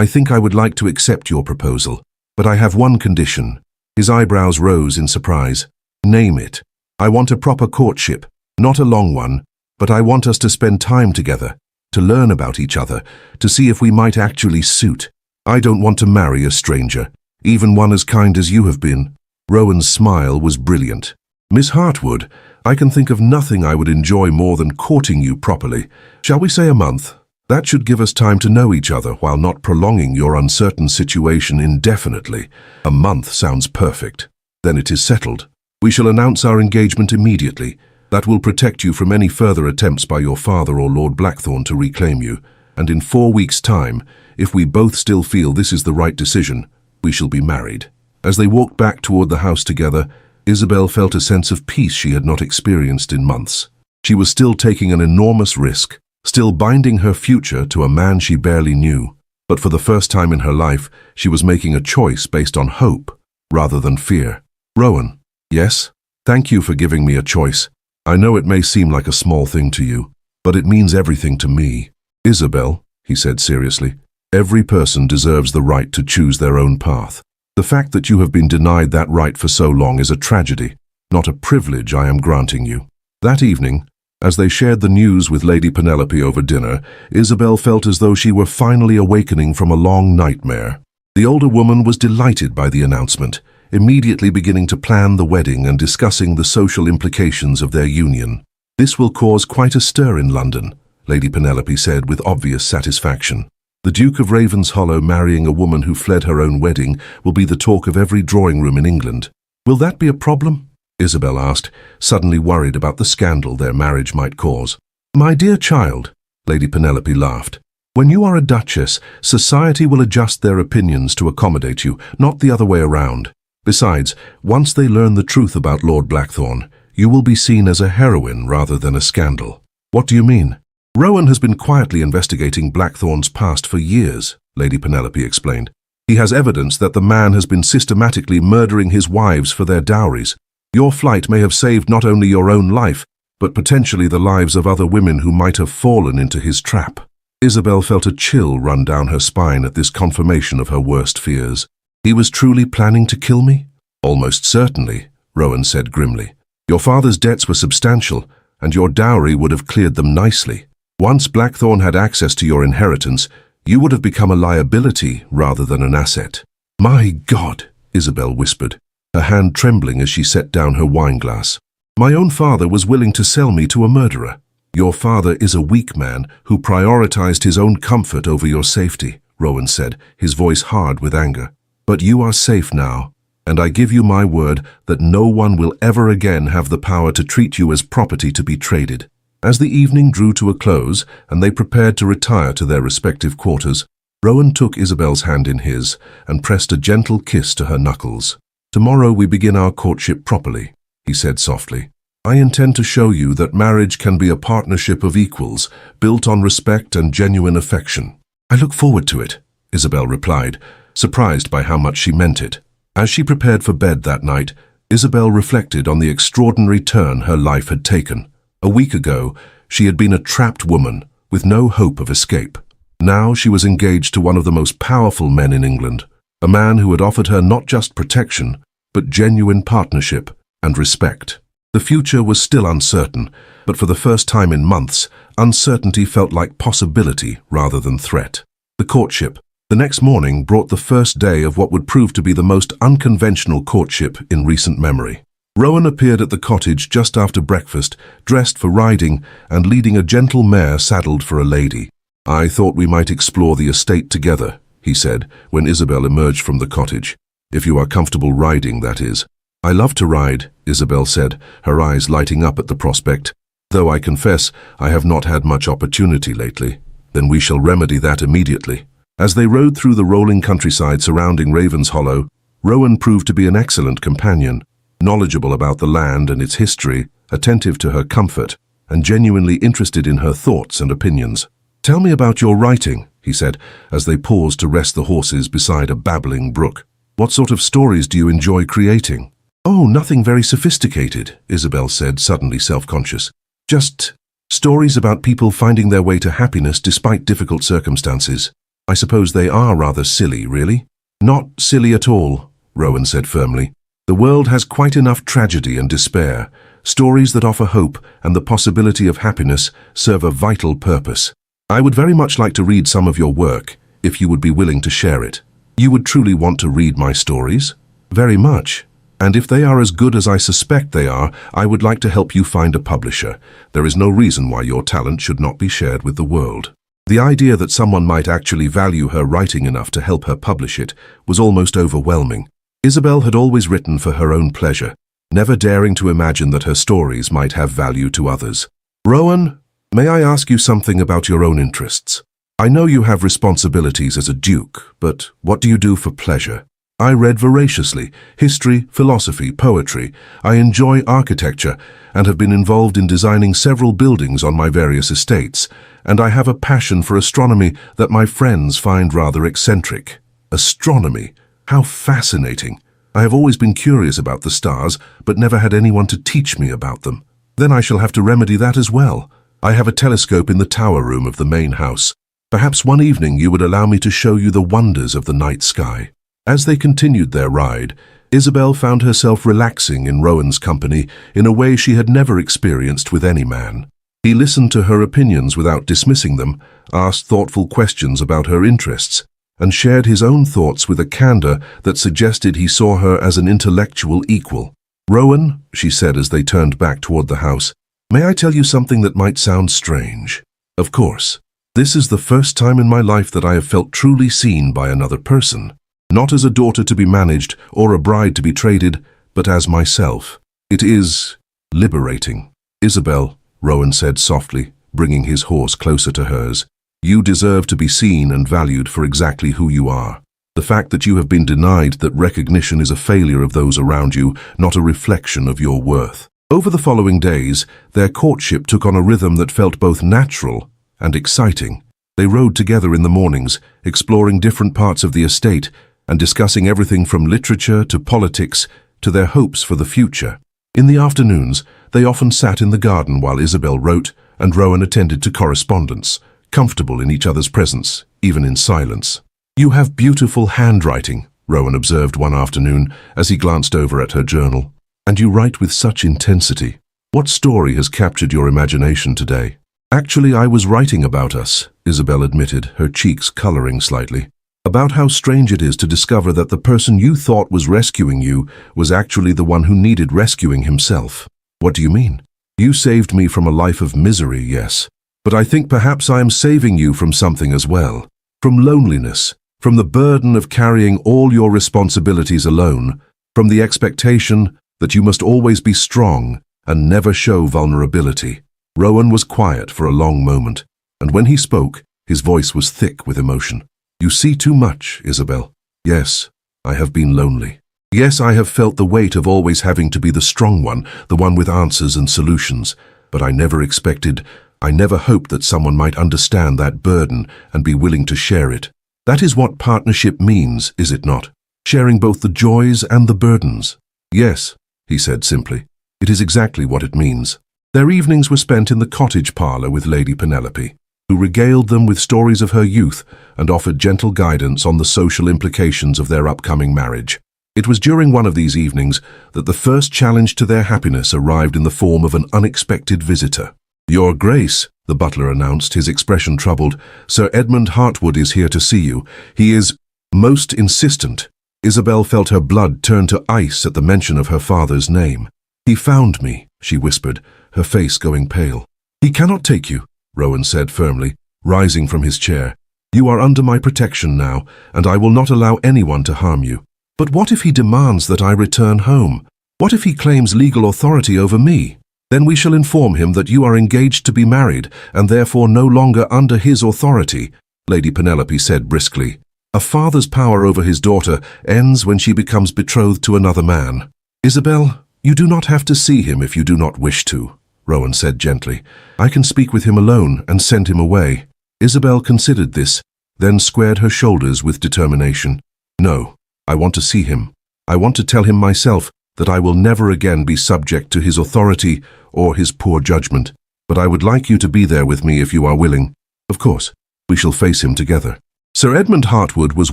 think I would like to accept your proposal, but I have one condition. His eyebrows rose in surprise. Name it. I want a proper courtship, not a long one, but I want us to spend time together, to learn about each other, to see if we might actually suit. I don't want to marry a stranger, even one as kind as you have been. Rowan's smile was brilliant. Miss Hartwood, I can think of nothing I would enjoy more than courting you properly. Shall we say a month? That should give us time to know each other while not prolonging your uncertain situation indefinitely. A month sounds perfect. Then it is settled. We shall announce our engagement immediately. That will protect you from any further attempts by your father or Lord Blackthorne to reclaim you. And in 4 weeks' time, if we both still feel this is the right decision, we shall be married. As they walked back toward the house together, Isabel felt a sense of peace she had not experienced in months. She was still taking an enormous risk, still binding her future to a man she barely knew. But for the first time in her life, she was making a choice based on hope rather than fear. Rowan, yes? Thank you for giving me a choice. I know it may seem like a small thing to you, but it means everything to me. Isabel, he said seriously, every person deserves the right to choose their own path. The fact that you have been denied that right for so long is a tragedy, not a privilege I am granting you. That evening, as they shared the news with Lady Penelope over dinner, Isabel felt as though she were finally awakening from a long nightmare. The older woman was delighted by the announcement, immediately beginning to plan the wedding and discussing the social implications of their union. This will cause quite a stir in London, Lady Penelope said with obvious satisfaction. The Duke of Ravensmoor marrying a woman who fled her own wedding will be the talk of every drawing room in England. Will that be a problem? Isabel asked, suddenly worried about the scandal their marriage might cause. My dear child, Lady Penelope laughed. When you are a duchess, society will adjust their opinions to accommodate you, not the other way around. Besides, once they learn the truth about Lord Blackthorne, you will be seen as a heroine rather than a scandal. What do you mean? Rowan has been quietly investigating Blackthorne's past for years, Lady Penelope explained. He has evidence that the man has been systematically murdering his wives for their dowries. Your flight may have saved not only your own life, but potentially the lives of other women who might have fallen into his trap. Isabel felt a chill run down her spine at this confirmation of her worst fears. He was truly planning to kill me? Almost certainly, Rowan said grimly. Your father's debts were substantial, and your dowry would have cleared them nicely. Once Blackthorne had access to your inheritance, you would have become a liability rather than an asset. My God, Isabel whispered, her hand trembling as she set down her wineglass. My own father was willing to sell me to a murderer. Your father is a weak man who prioritized his own comfort over your safety, Rowan said, his voice hard with anger. But you are safe now, and I give you my word that no one will ever again have the power to treat you as property to be traded. As the evening drew to a close and they prepared to retire to their respective quarters, Rowan took Isabel's hand in his and pressed a gentle kiss to her knuckles. Tomorrow we begin our courtship properly, he said softly. I intend to show you that marriage can be a partnership of equals, built on respect and genuine affection. I look forward to it, Isabel replied, surprised by how much she meant it. As she prepared for bed that night, Isabel reflected on the extraordinary turn her life had taken. A week ago, she had been a trapped woman with no hope of escape. Now she was engaged to one of the most powerful men in England, a man who had offered her not just protection, but genuine partnership and respect. The future was still uncertain, but for the first time in months, uncertainty felt like possibility rather than threat. The courtship. The next morning brought the first day of what would prove to be the most unconventional courtship in recent memory. Rowan appeared at the cottage just after breakfast, dressed for riding and leading a gentle mare saddled for a lady. I thought we might explore the estate together, he said, when Isabel emerged from the cottage. If you are comfortable riding, that is. I love to ride, Isabel said, her eyes lighting up at the prospect. Though I confess I have not had much opportunity lately. Then we shall remedy that immediately. As they rode through the rolling countryside surrounding Ravenshollow, Rowan proved to be an excellent companion, knowledgeable about the land and its history, attentive to her comfort, and genuinely interested in her thoughts and opinions. Tell me about your writing, he said, as they paused to rest the horses beside a babbling brook. What sort of stories do you enjoy creating? Oh, nothing very sophisticated, Isabel said, suddenly self-conscious. Just stories about people finding their way to happiness despite difficult circumstances. I suppose they are rather silly, really. Not silly at all, Rowan said firmly. The world has quite enough tragedy and despair. Stories that offer hope and the possibility of happiness serve a vital purpose. I would very much like to read some of your work, if you would be willing to share it. You would truly want to read my stories? Very much. And if they are as good as I suspect they are, I would like to help you find a publisher. There is no reason why your talent should not be shared with the world. The idea that someone might actually value her writing enough to help her publish it was almost overwhelming. Isabel had always written for her own pleasure, never daring to imagine that her stories might have value to others. Rowan, may I ask you something about your own interests? I know you have responsibilities as a duke, but what do you do for pleasure? I read voraciously, history, philosophy, poetry. I enjoy architecture and have been involved in designing several buildings on my various estates, and I have a passion for astronomy that my friends find rather eccentric. Astronomy? How fascinating. I have always been curious about the stars, but never had anyone to teach me about them. Then I shall have to remedy that as well. I have a telescope in the tower room of the main house. Perhaps one evening you would allow me to show you the wonders of the night sky. As they continued their ride, Isabel found herself relaxing in Rowan's company in a way she had never experienced with any man. He listened to her opinions without dismissing them, asked thoughtful questions about her interests, and shared his own thoughts with a candor that suggested he saw her as an intellectual equal. Rowan, she said as they turned back toward the house, may I tell you something that might sound strange? Of course. This is the first time in my life that I have felt truly seen by another person. Not as a daughter to be managed or a bride to be traded, but as myself. It is liberating. Isabel, Rowan said softly, bringing his horse closer to hers. You deserve to be seen and valued for exactly who you are. The fact that you have been denied that recognition is a failure of those around you, not a reflection of your worth. Over the following days, their courtship took on a rhythm that felt both natural and exciting. They rode together in the mornings, exploring different parts of the estate and discussing everything from literature to politics to their hopes for the future. In the afternoons, they often sat in the garden while Isabel wrote and Rowan attended to correspondence, comfortable in each other's presence, even in silence. "You have beautiful handwriting," Rowan observed one afternoon as he glanced over at her journal. "And you write with such intensity. What story has captured your imagination today?" "Actually, I was writing about us," Isabel admitted, her cheeks coloring slightly. "About how strange it is to discover that the person you thought was rescuing you was actually the one who needed rescuing himself." "What do you mean?" "You saved me from a life of misery, yes. But I think perhaps I am saving you from something as well. From loneliness, from the burden of carrying all your responsibilities alone, from the expectation that you must always be strong and never show vulnerability." Rowan was quiet for a long moment, and when he spoke, his voice was thick with emotion. "You see too much, Isabel. Yes, I have been lonely. Yes, I have felt the weight of always having to be the strong one, the one with answers and solutions. But I never hoped that someone might understand that burden and be willing to share it. That is what partnership means, is it not? Sharing both the joys and the burdens." "Yes," he said simply. "It is exactly what it means." Their evenings were spent in the cottage parlour with Lady Penelope, who regaled them with stories of her youth and offered gentle guidance on the social implications of their upcoming marriage. It was during one of these evenings that the first challenge to their happiness arrived in the form of an unexpected visitor. "Your Grace," the butler announced, his expression troubled, "Sir Edmund Hartwood is here to see you. He is most insistent." Isabel felt her blood turn to ice at the mention of her father's name. "He found me," she whispered, her face going pale. "He cannot take you," Rowan said firmly, rising from his chair. "You are under my protection now, and I will not allow anyone to harm you. But what if he demands that I return home? What if he claims legal authority over me? Then we shall inform him that you are engaged to be married, and therefore no longer under his authority," Lady Penelope said briskly. "A father's power over his daughter ends when she becomes betrothed to another man." "Isabel, you do not have to see him if you do not wish to," Rowan said gently. "I can speak with him alone and send him away." Isabel considered this, then squared her shoulders with determination. "No, I want to see him. I want to tell him myself that I will never again be subject to his authority or his poor judgment. But I would like you to be there with me if you are willing. Of course, we shall face him together." Sir Edmund Hartwood was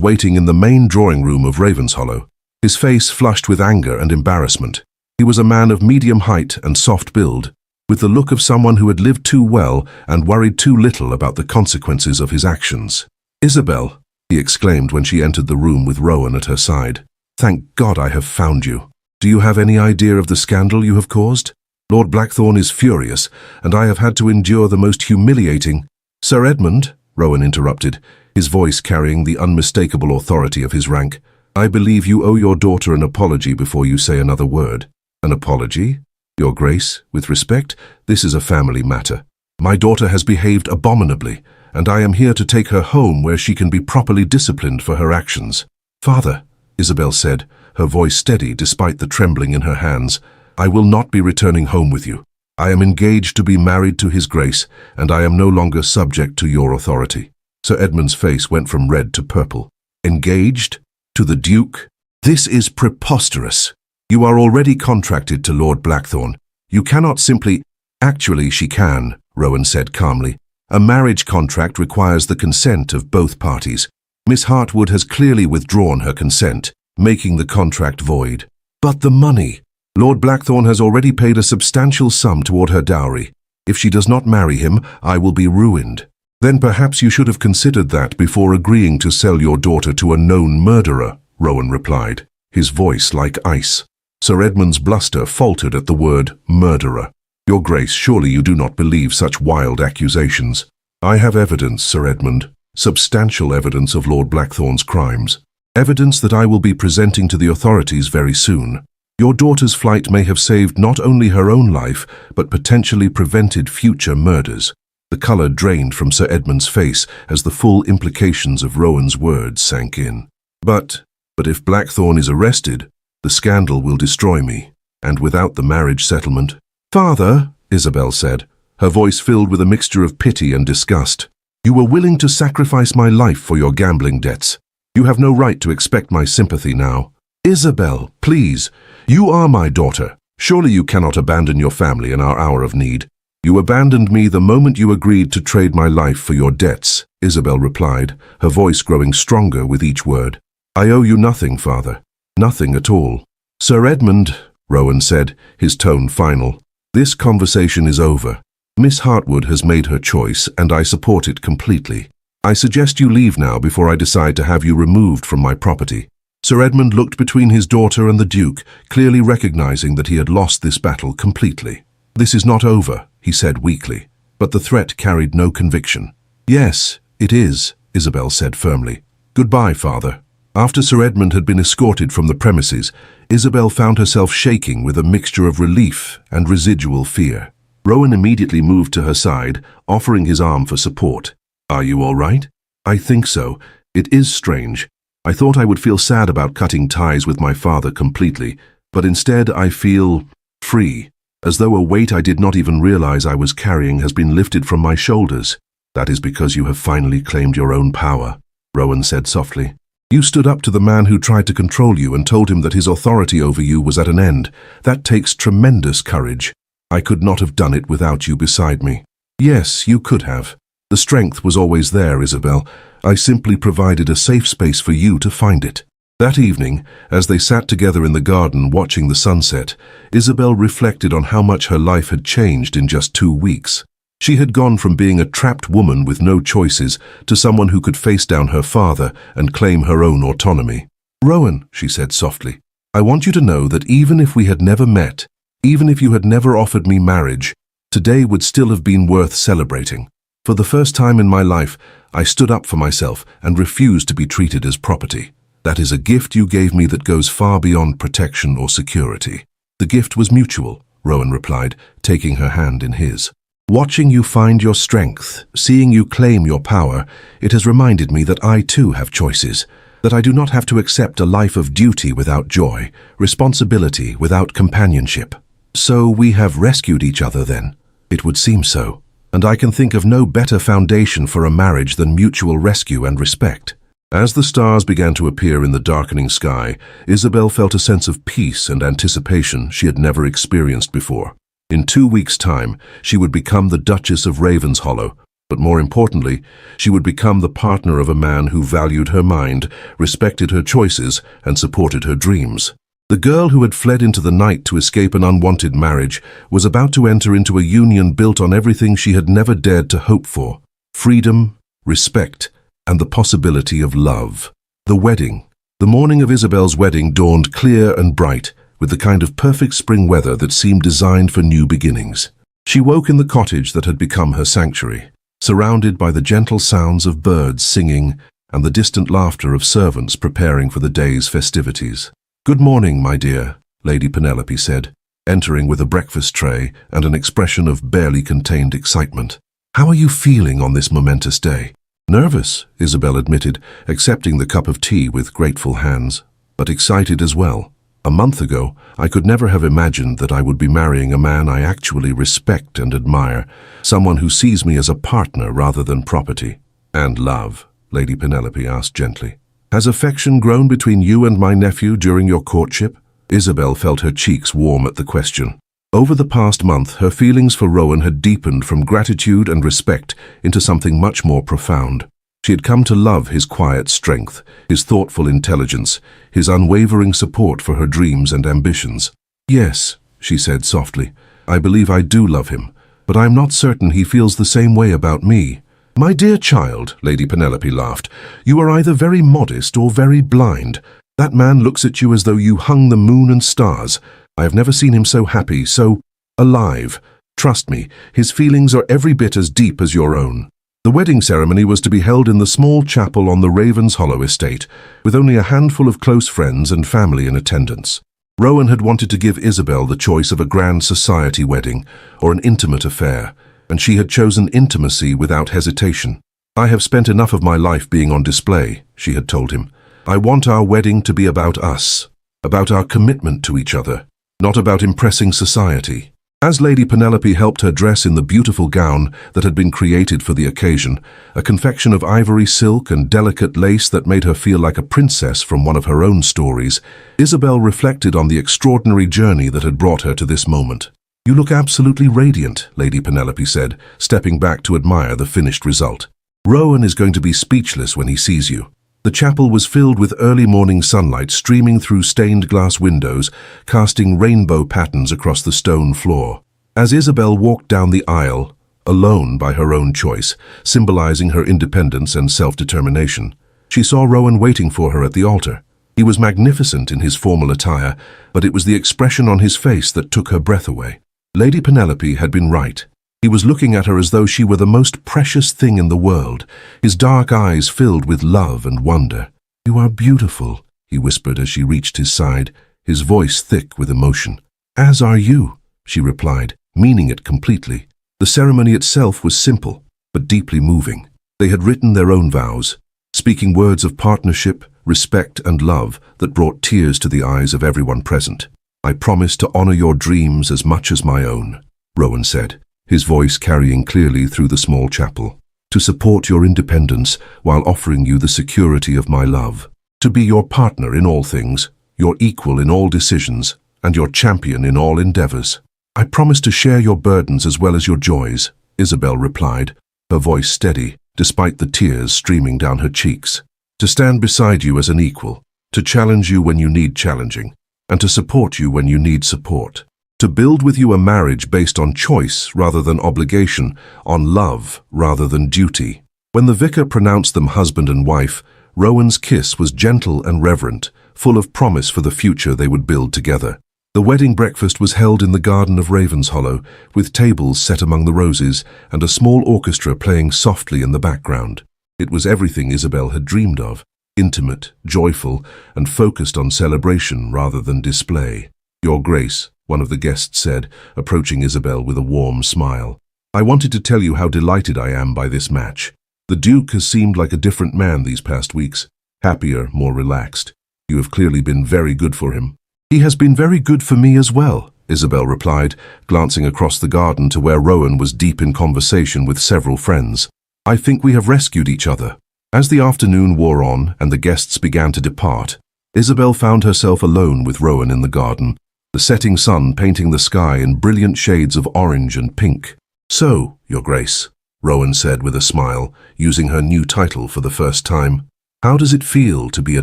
waiting in the main drawing room of Ravenshollow, his face flushed with anger and embarrassment. He was a man of medium height and soft build, with the look of someone who had lived too well and worried too little about the consequences of his actions. "Isabel," he exclaimed when she entered the room with Rowan at her side, "thank God I have found you. Do you have any idea of the scandal you have caused? Lord Blackthorne is furious, and I have had to endure the most humiliating—" "Sir Edmund," Rowan interrupted, his voice carrying the unmistakable authority of his rank, "I believe you owe your daughter an apology before you say another word." "An apology? Your Grace, with respect, this is a family matter. My daughter has behaved abominably, and I am here to take her home where she can be properly disciplined for her actions." "Father," Isabel said, her voice steady despite the trembling in her hands, "I will not be returning home with you. I am engaged to be married to His Grace, and I am no longer subject to your authority." Sir Edmund's face went from red to purple. "Engaged? To the Duke? This is preposterous. You are already contracted to Lord Blackthorne. You cannot simply—" "Actually, she can," Rowan said calmly. "A marriage contract requires the consent of both parties. Miss Hartwood has clearly withdrawn her consent, making the contract void." "But the money! Lord Blackthorne has already paid a substantial sum toward her dowry. If she does not marry him, I will be ruined." "Then perhaps you should have considered that before agreeing to sell your daughter to a known murderer," Rowan replied, his voice like ice. Sir Edmund's bluster faltered at the word murderer. "Your Grace, surely you do not believe such wild accusations." "I have evidence, Sir Edmund, substantial evidence of Lord Blackthorne's crimes. Evidence that I will be presenting to the authorities very soon. Your daughter's flight may have saved not only her own life, but potentially prevented future murders. The colour drained from Sir Edmund's face as the full implications of Rowan's words sank in. But if Blackthorn is arrested, the scandal will destroy me, and without the marriage settlement— "Father," Isabel said, her voice filled with a mixture of pity and disgust, "you were willing to sacrifice my life for your gambling debts. You have no right to expect my sympathy now." "Isabel, please, you are my daughter. Surely you cannot abandon your family in our hour of need." "You abandoned me the moment you agreed to trade my life for your debts," Isabel replied, her voice growing stronger with each word. "I owe you nothing, Father. Nothing at all." "Sir Edmund," Rowan said, his tone final, "this conversation is over. Miss Hartwood has made her choice, and I support it completely. I suggest you leave now before I decide to have you removed from my property." Sir Edmund looked between his daughter and the Duke, clearly recognizing that he had lost this battle completely. "This is not over," he said weakly, but the threat carried no conviction. "Yes, it is," Isabel said firmly. "Goodbye, Father." After Sir Edmund had been escorted from the premises, Isabel found herself shaking with a mixture of relief and residual fear. Rowan immediately moved to her side, offering his arm for support. "Are you all right?" "I think so. It is strange. I thought I would feel sad about cutting ties with my father completely, but instead I feel free, as though a weight I did not even realize I was carrying has been lifted from my shoulders." "That is because you have finally claimed your own power," Rowan said softly. "You stood up to the man who tried to control you and told him that his authority over you was at an end. That takes tremendous courage. I could not have done it without you beside me." "Yes, you could have. The strength was always there, Isabel. I simply provided a safe space for you to find it." That evening, as they sat together in the garden watching the sunset, Isabel reflected on how much her life had changed in just 2 weeks. She had gone from being a trapped woman with no choices to someone who could face down her father and claim her own autonomy. "Rowan," she said softly, "I want you to know that even if we had never met, even if you had never offered me marriage, today would still have been worth celebrating. For the first time in my life, I stood up for myself and refused to be treated as property. That is a gift you gave me that goes far beyond protection or security." "The gift was mutual," Rowan replied, taking her hand in his. "Watching you find your strength, seeing you claim your power, it has reminded me that I too have choices, that I do not have to accept a life of duty without joy, responsibility without companionship." "So we have rescued each other then?" "It would seem so. And I can think of no better foundation for a marriage than mutual rescue and respect." As the stars began to appear in the darkening sky, Isabel felt a sense of peace and anticipation she had never experienced before. In 2 weeks' time, she would become the Duchess of Ravenshollow, but more importantly, she would become the partner of a man who valued her mind, respected her choices, and supported her dreams. The girl who had fled into the night to escape an unwanted marriage was about to enter into a union built on everything she had never dared to hope for: freedom, respect, and the possibility of love. The wedding. The morning of Isabel's wedding dawned clear and bright, with the kind of perfect spring weather that seemed designed for new beginnings. She woke in the cottage that had become her sanctuary, surrounded by the gentle sounds of birds singing and the distant laughter of servants preparing for the day's festivities. "Good morning, my dear," Lady Penelope said, entering with a breakfast tray and an expression of barely contained excitement. "How are you feeling on this momentous day?" "Nervous," Isabel admitted, accepting the cup of tea with grateful hands, "but excited as well. A month ago, I could never have imagined that I would be marrying a man I actually respect and admire, someone who sees me as a partner rather than property." "And love?" Lady Penelope asked gently. "Has affection grown between you and my nephew during your courtship?" Isabel felt her cheeks warm at the question. Over the past month, her feelings for Rowan had deepened from gratitude and respect into something much more profound. She had come to love his quiet strength, his thoughtful intelligence, his unwavering support for her dreams and ambitions. "Yes," she said softly, "I believe I do love him, but I am not certain he feels the same way about me." "My dear child," Lady Penelope laughed, "you are either very modest or very blind. That man looks at you as though you hung the moon and stars. I have never seen him so happy, so alive. Trust me, his feelings are every bit as deep as your own." The wedding ceremony was to be held in the small chapel on the Ravenshollow estate, with only a handful of close friends and family in attendance. Rowan had wanted to give Isabel the choice of a grand society wedding or an intimate affair, and she had chosen intimacy without hesitation. "I have spent enough of my life being on display," she had told him. "I want our wedding to be about us, about our commitment to each other, not about impressing society." As Lady Penelope helped her dress in the beautiful gown that had been created for the occasion, a confection of ivory silk and delicate lace that made her feel like a princess from one of her own stories, Isabel reflected on the extraordinary journey that had brought her to this moment. "You look absolutely radiant," Lady Penelope said, stepping back to admire the finished result. "Rowan is going to be speechless when he sees you." The chapel was filled with early morning sunlight streaming through stained glass windows, casting rainbow patterns across the stone floor. As Isabel walked down the aisle, alone by her own choice, symbolizing her independence and self-determination, she saw Rowan waiting for her at the altar. He was magnificent in his formal attire, but it was the expression on his face that took her breath away. Lady Penelope had been right. He was looking at her as though she were the most precious thing in the world, his dark eyes filled with love and wonder. "You are beautiful," he whispered as she reached his side, his voice thick with emotion. "As are you," she replied, meaning it completely. The ceremony itself was simple, but deeply moving. They had written their own vows, speaking words of partnership, respect and love that brought tears to the eyes of everyone present. "I promise to honor your dreams as much as my own," Rowan said, his voice carrying clearly through the small chapel. "To support your independence while offering you the security of my love. To be your partner in all things, your equal in all decisions, and your champion in all endeavors." "I promise to share your burdens as well as your joys," Isabel replied, her voice steady, despite the tears streaming down her cheeks. "To stand beside you as an equal, to challenge you when you need challenging, and to support you when you need support. To build with you a marriage based on choice rather than obligation, on love rather than duty." When the vicar pronounced them husband and wife, Rowan's kiss was gentle and reverent, full of promise for the future they would build together. The wedding breakfast was held in the garden of Ravenshollow, with tables set among the roses and a small orchestra playing softly in the background. It was everything Isabel had dreamed of, intimate, joyful, and focused on celebration rather than display. "Your Grace," one of the guests said, approaching Isabel with a warm smile. "I wanted to tell you how delighted I am by this match. The Duke has seemed like a different man these past weeks, happier, more relaxed. You have clearly been very good for him." "He has been very good for me as well," Isabel replied, glancing across the garden to where Rowan was deep in conversation with several friends. "I think we have rescued each other." As the afternoon wore on and the guests began to depart, Isabel found herself alone with Rowan in the garden, the setting sun painting the sky in brilliant shades of orange and pink. "So, Your Grace," Rowan said with a smile, using her new title for the first time, "how does it feel to be a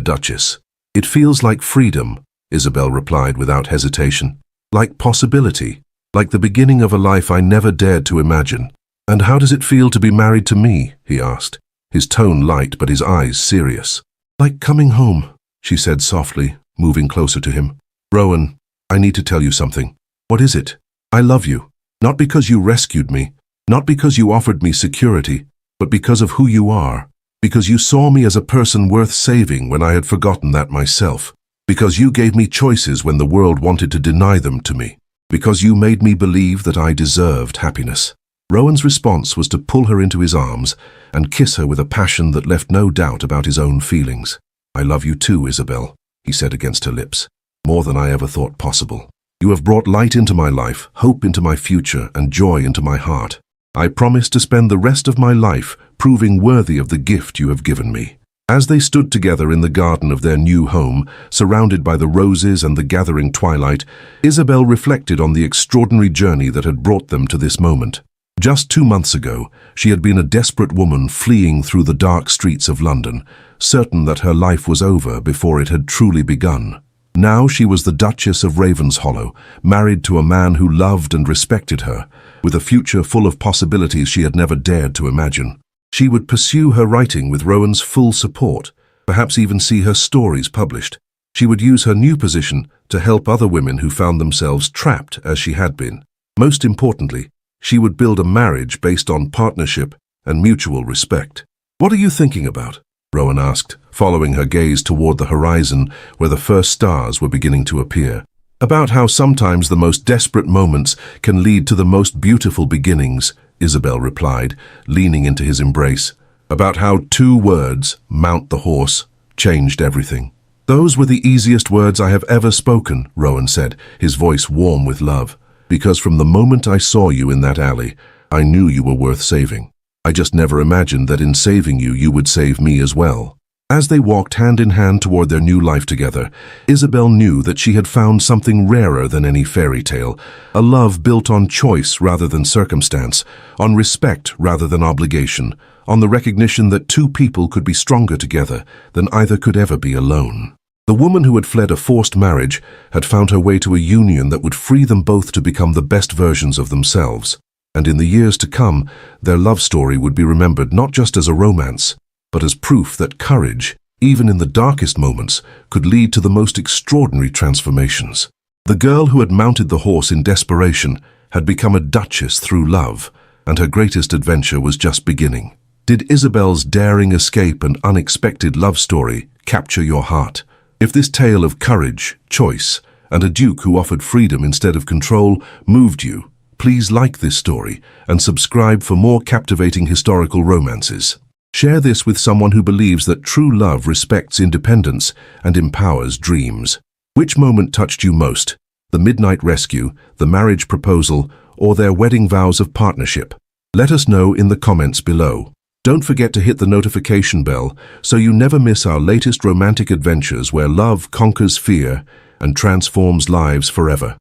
duchess?" "It feels like freedom," Isabel replied without hesitation. "Like possibility, like the beginning of a life I never dared to imagine." "And how does it feel to be married to me?" he asked, his tone light but his eyes serious. "Like coming home," she said softly, moving closer to him. "Rowan, I need to tell you something." "What is it?" "I love you. Not because you rescued me, not because you offered me security, but because of who you are. Because you saw me as a person worth saving when I had forgotten that myself. Because you gave me choices when the world wanted to deny them to me. Because you made me believe that I deserved happiness." Rowan's response was to pull her into his arms and kiss her with a passion that left no doubt about his own feelings. "I love you too, Isabel," he said against her lips. "More than I ever thought possible. You have brought light into my life, hope into my future, and joy into my heart. I promise to spend the rest of my life proving worthy of the gift you have given me." As they stood together in the garden of their new home, surrounded by the roses and the gathering twilight, Isabel reflected on the extraordinary journey that had brought them to this moment. Just 2 months ago, she had been a desperate woman fleeing through the dark streets of London, certain that her life was over before it had truly begun. Now she was the Duchess of Ravenshollow, married to a man who loved and respected her, with a future full of possibilities she had never dared to imagine. She would pursue her writing with Rowan's full support, perhaps even see her stories published. She would use her new position to help other women who found themselves trapped as she had been. Most importantly, she would build a marriage based on partnership and mutual respect. "What are you thinking about?" Rowan asked, following her gaze toward the horizon where the first stars were beginning to appear. "About how sometimes the most desperate moments can lead to the most beautiful beginnings," Isabel replied, leaning into his embrace, about how 2 words, mount the horse, changed everything. Those were the easiest words I have ever spoken, Rowan said, his voice warm with love. Because from the moment I saw you in that alley, I knew you were worth saving. I just never imagined that in saving you, you would save me as well. As they walked hand in hand toward their new life together, Isabel knew that she had found something rarer than any fairy tale, a love built on choice rather than circumstance, on respect rather than obligation, on the recognition that 2 people could be stronger together than either could ever be alone. The woman who had fled a forced marriage had found her way to a union that would free them both to become the best versions of themselves. And in the years to come, their love story would be remembered not just as a romance, but as proof that courage, even in the darkest moments, could lead to the most extraordinary transformations. The girl who had mounted the horse in desperation had become a duchess through love, and her greatest adventure was just beginning. Did Isabel's daring escape and unexpected love story capture your heart? If this tale of courage, choice, and a duke who offered freedom instead of control moved you, please like this story and subscribe for more captivating historical romances. Share this with someone who believes that true love respects independence and empowers dreams. Which moment touched you most? The midnight rescue, the marriage proposal, or their wedding vows of partnership? Let us know in the comments below. Don't forget to hit the notification bell so you never miss our latest romantic adventures where love conquers fear and transforms lives forever.